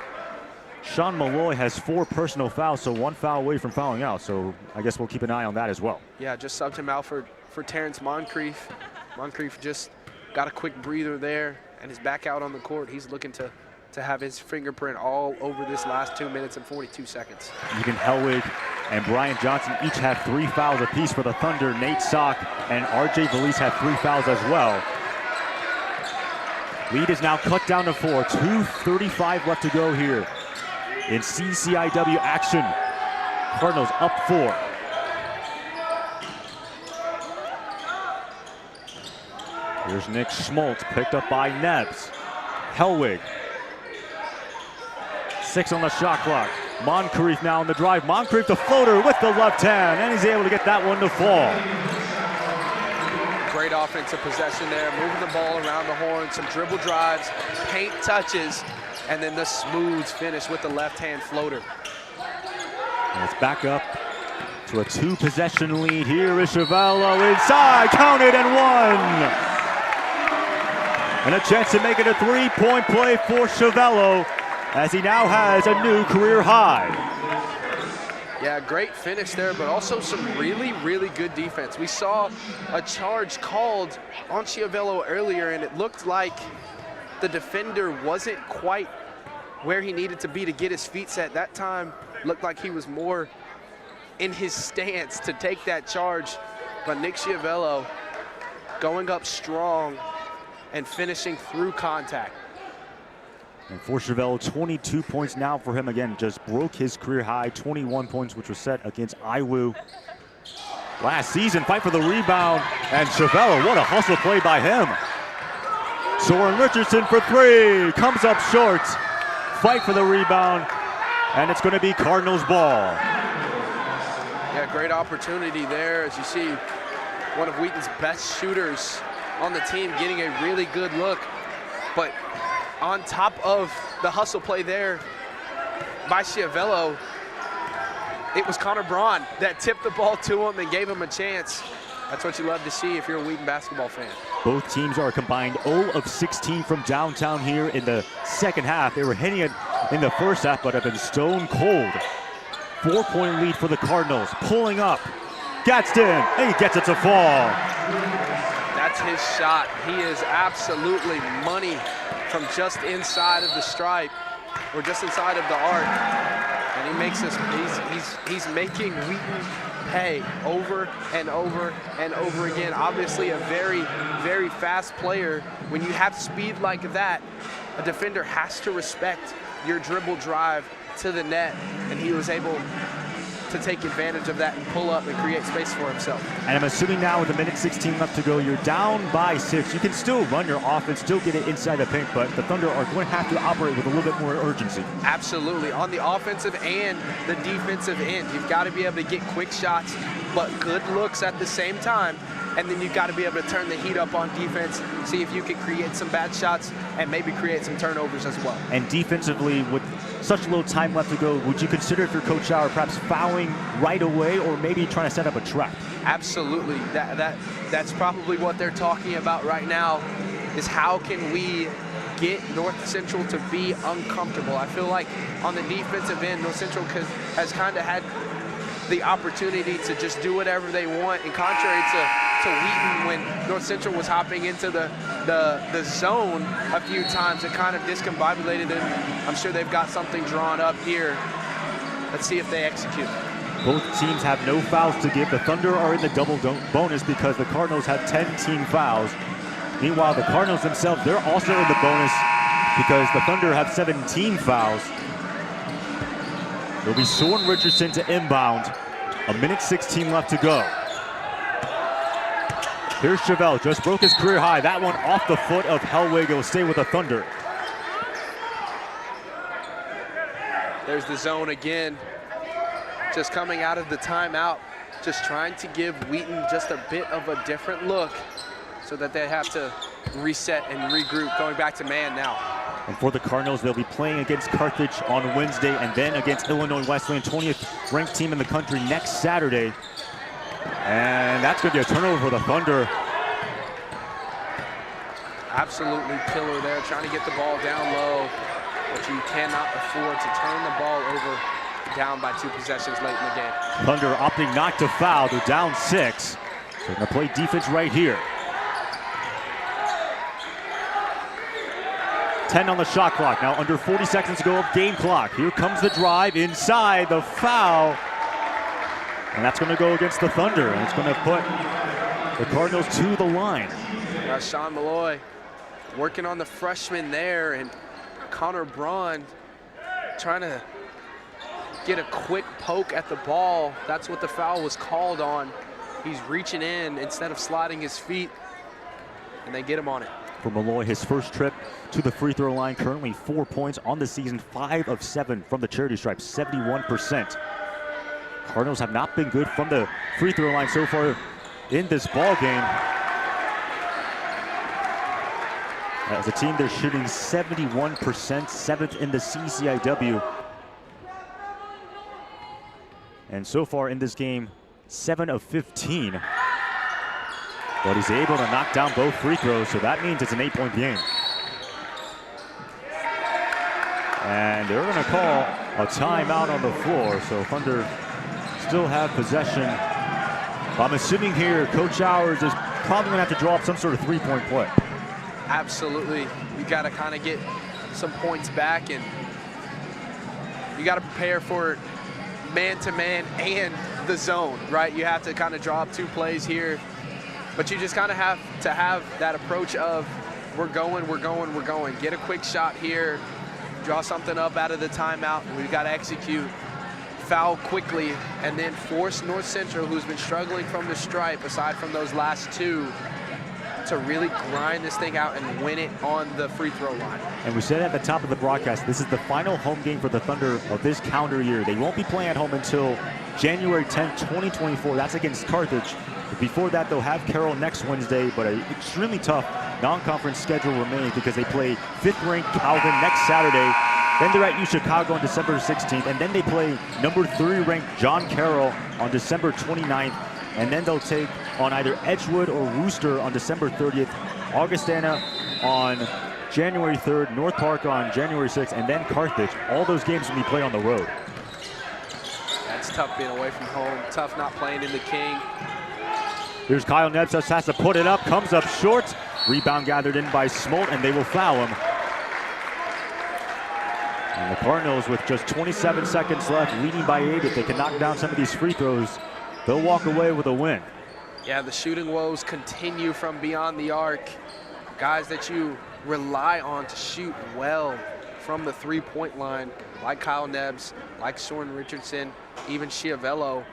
Sean Malloy has 4 personal fouls, so 1 foul away from fouling out. So I guess we'll keep an eye on that as well. Yeah, just subbed him out for Terrence Moncrief. Moncrief just got a quick breather there and is back out on the court. He's looking to have his fingerprint all over this last 2 minutes and 42 seconds. Even Hellwig and Brian Johnson each have 3 fouls apiece for the Thunder. Nate Sock and RJ Valise have 3 fouls as well. Lead is now cut down to 4. 2:35 left to go here in CCIW action. Cardinals up 4. Here's Nick Schmaltz, picked up by Nebbs. Hellwig. 6 on the shot clock. Moncrief now on the drive. Moncrief the floater with the left hand, and he's able to get that one to fall. Great offensive possession there, moving the ball around the horn, some dribble drives, paint touches, and then the smooth finish with the left-hand floater. And it's back up to a 2-possession lead. Here is Chiavello inside, counted and one. And a chance to make it a 3-point play for Chiavello, as he now has a new career high. Yeah, great finish there, but also some really, really good defense. We saw a charge called on Chiavello earlier, and it looked like the defender wasn't quite where he needed to be to get his feet set. That time looked like he was more in his stance to take that charge, but Nick Chiavello going up strong and finishing through contact. And for Chiavello, 22 points now for him again. Just broke his career high, 21 points, which was set against IWU last season. Fight for the rebound, and Chiavello, what a hustle play by him. Soren Richardson for 3, comes up short. Fight for the rebound, and it's going to be Cardinals ball. Yeah, great opportunity there, as you see one of Wheaton's best shooters on the team getting a really good look. But on top of the hustle play there by Chiavello, it was Connor Braun that tipped the ball to him and gave him a chance. That's what you love to see if you're a Wheaton basketball fan. Both teams are combined 0 of 16 from downtown here in the second half. They were hitting it in the first half, but have been stone cold. 4-point lead for the Cardinals, pulling up. Gadsden, and he gets it to fall. That's his shot. He is absolutely money from just inside of the stripe, or just inside of the arc, and he makes us. He's making Wheaton pay over and over and over again. Obviously, a very, very fast player. When you have speed like that, a defender has to respect your dribble drive to the net, and he was able to take advantage of that and pull up and create space for himself. And I'm assuming now with 1:16 left to go, you're down by 6. You can still run your offense, still get it inside the paint, but the Thunder are going to have to operate with a little bit more urgency. Absolutely. On the offensive and the defensive end, you've got to be able to get quick shots, but good looks at the same time. And then you've got to be able to turn the heat up on defense, see if you can create some bad shots and maybe create some turnovers as well. And defensively, with such little time left to go, would you consider, if you're Coach Schauer, perhaps fouling right away or maybe trying to set up a trap? Absolutely. That's probably what they're talking about right now, is how can we get North Central to be uncomfortable. I feel like on the defensive end, North Central has kind of had the opportunity to just do whatever they want, and contrary to Wheaton, when North Central was hopping into the zone a few times, it kind of discombobulated them. I'm sure they've got something drawn up here. Let's see if they execute. Both teams have no fouls to give. The Thunder are in the double bonus because the Cardinals have 10 team fouls. Meanwhile, the Cardinals themselves, they're also in the bonus because the Thunder have 17 fouls. It'll be Soren Richardson to inbound. 1:16 left to go. Here's Chiavello, just broke his career high. That one off the foot of Hellwig. Will stay with the Thunder. There's the zone again. Just coming out of the timeout. just trying to give Wheaton just a bit of a different look so that they have to reset and regroup, going back to man now. And for the Cardinals, they'll be playing against Carthage on Wednesday and then against Illinois Wesleyan, 20th ranked team in the country, next Saturday. And that's going to be a turnover for the Thunder. Absolutely killer there, trying to get the ball down low, but you cannot afford to turn the ball over down by 2 possessions late in the game. Thunder opting not to foul. They're down 6. So they're going to play defense right here. 10 on the shot clock. Now under 40 seconds to go of game clock. Here comes the drive inside, the foul. And that's going to go against the Thunder. And it's going to put the Cardinals to the line. Sean Malloy working on the freshman there, and Connor Braun trying to get a quick poke at the ball. That's what the foul was called on. He's reaching in instead of sliding his feet, and they get him on it. For Malloy, his first trip to the free throw line, currently 4 points on the season, 5 of 7 from the charity stripe, 71%. Cardinals have not been good from the free throw line so far in this ball game. As a team, they're shooting 71%, 7th in the CCIW. And so far in this game, 7 of 15. But he's able to knock down both free throws, so that means it's an 8-point game. And they're going to call a timeout on the floor, so Thunder still have possession. I'm assuming here Coach Hours is probably going to have to draw up some sort of 3-point play. Absolutely. You got to kind of get some points back, and you got to prepare for man-to-man and the zone, right? You have to kind of draw up 2 plays here. But you just kind of have to have that approach of we're going. Get a quick shot here, draw something up out of the timeout, and we've got to execute, foul quickly, and then force North Central, who's been struggling from the stripe, aside from those last 2, to really grind this thing out and win it on the free throw line. And we said at the top of the broadcast, this is the final home game for the Thunder of this calendar year. They won't be playing at home until January 10th, 2024. That's against Carthage. Before that, they'll have Carroll next Wednesday, but an extremely tough non-conference schedule remains because they play 5th-ranked Calvin next Saturday. Then they're at UChicago on December 16th, and then they play number 3-ranked John Carroll on December 29th, and then they'll take on either Edgewood or Wooster on December 30th, Augustana on January 3rd, North Park on January 6th, and then Carthage. All those games will be played on the road. That's tough being away from home, tough not playing in the King. Here's Kyle Nebs, just has to put it up, comes up short. Rebound gathered in by Smolt, and they will foul him. And the Cardinals, with just 27 seconds left, leading by 8. If they can knock down some of these free throws, they'll walk away with a win. Yeah, the shooting woes continue from beyond the arc. Guys that you rely on to shoot well from the 3-point line, like Kyle Nebs, like Soren Richardson, even Schiavello,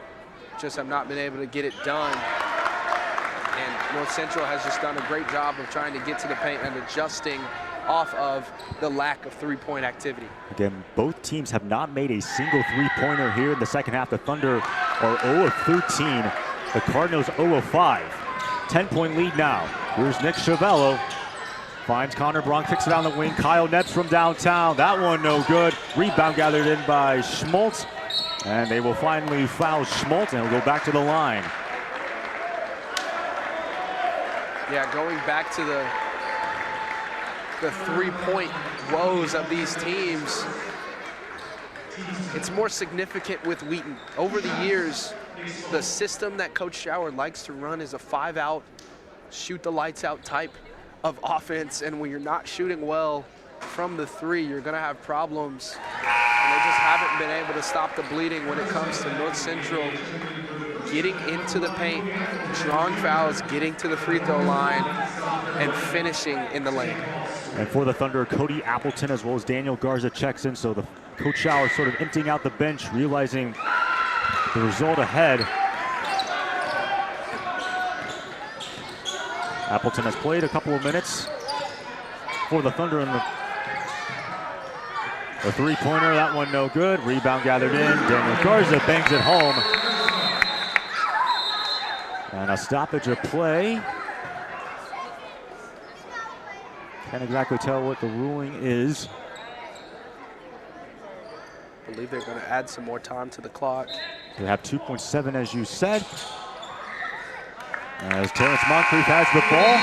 just have not been able to get it done. And North Central has just done a great job of trying to get to the paint and adjusting off of the lack of 3-point activity. Again, both teams have not made a single 3-pointer here in the second half. The Thunder are 0 of 13. The Cardinals 0 of 5. 10-point lead now. Here's Nick Schiavello. Finds Connor Braun, kicks it down the wing. Kyle Nebs from downtown. That one no good. Rebound gathered in by Schmaltz. And they will finally foul Schmaltz, and he'll go back to the line. Yeah, going back to the 3-point woes of these teams, it's more significant with Wheaton. Over the years, the system that Coach Schauer likes to run is a 5-out, shoot the lights out type of offense, and when you're not shooting well from the 3, you're gonna have problems. And they just haven't been able to stop the bleeding when it comes to North Central getting into the paint, drawing fouls, getting to the free throw line, and finishing in the lane. And for the Thunder, Cody Appleton as well as Daniel Garza checks in, so the Coach Schauer sort of emptying out the bench, realizing the result ahead. Appleton has played a couple of minutes for the Thunder in the 3-pointer. That one no good. Rebound gathered in. Daniel Garza bangs it home. And a stoppage of play. Can't exactly tell what the ruling is. I believe they're going to add some more time to the clock. They have 2.7, as you said. As Terrence Moncrief has the ball.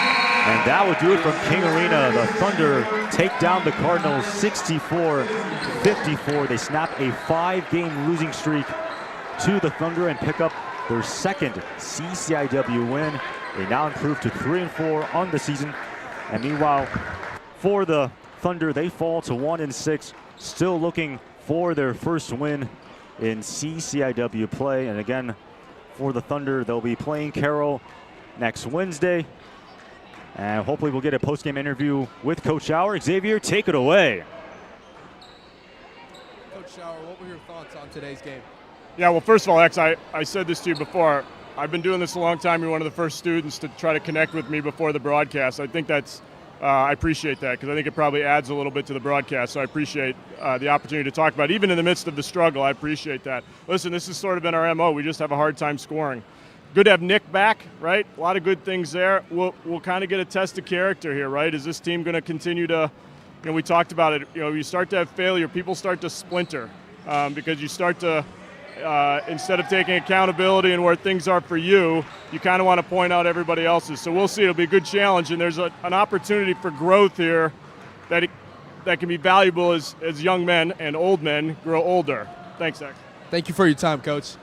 And that would do it from King Arena. The Thunder take down the Cardinals 64-54. They snap a 5-game losing streak to the Thunder and pick up their second CCIW win. They now improve to 3-4 on the season. And meanwhile, for the Thunder, they fall to 1-6, still looking for their first win in CCIW play. And again, for the Thunder, they'll be playing Carroll next Wednesday. And hopefully we'll get a post-game interview with Coach Schauer. Xavier, take it away. Coach Schauer, what were your thoughts on today's game? Yeah, well, first of all, X, I said this to you before. I've been doing this a long time. You're one of the first students to try to connect with me before the broadcast. I think that's, I appreciate that, because I think it probably adds a little bit to the broadcast. So I appreciate the opportunity to talk about it. Even in the midst of the struggle, I appreciate that. Listen, this has sort of been our MO. We just have a hard time scoring. Good to have Nick back, right? A lot of good things there. We'll kind of get a test of character here, right? Is this team going to continue to, we talked about it, you start to have failure, people start to splinter because you start to, instead of taking accountability and where things are for you, you kind of want to point out everybody else's. So we'll see. It'll be a good challenge, and there's an opportunity for growth here that can be valuable as young men and old men grow older. Thanks, Zach. Thank you for your time, Coach.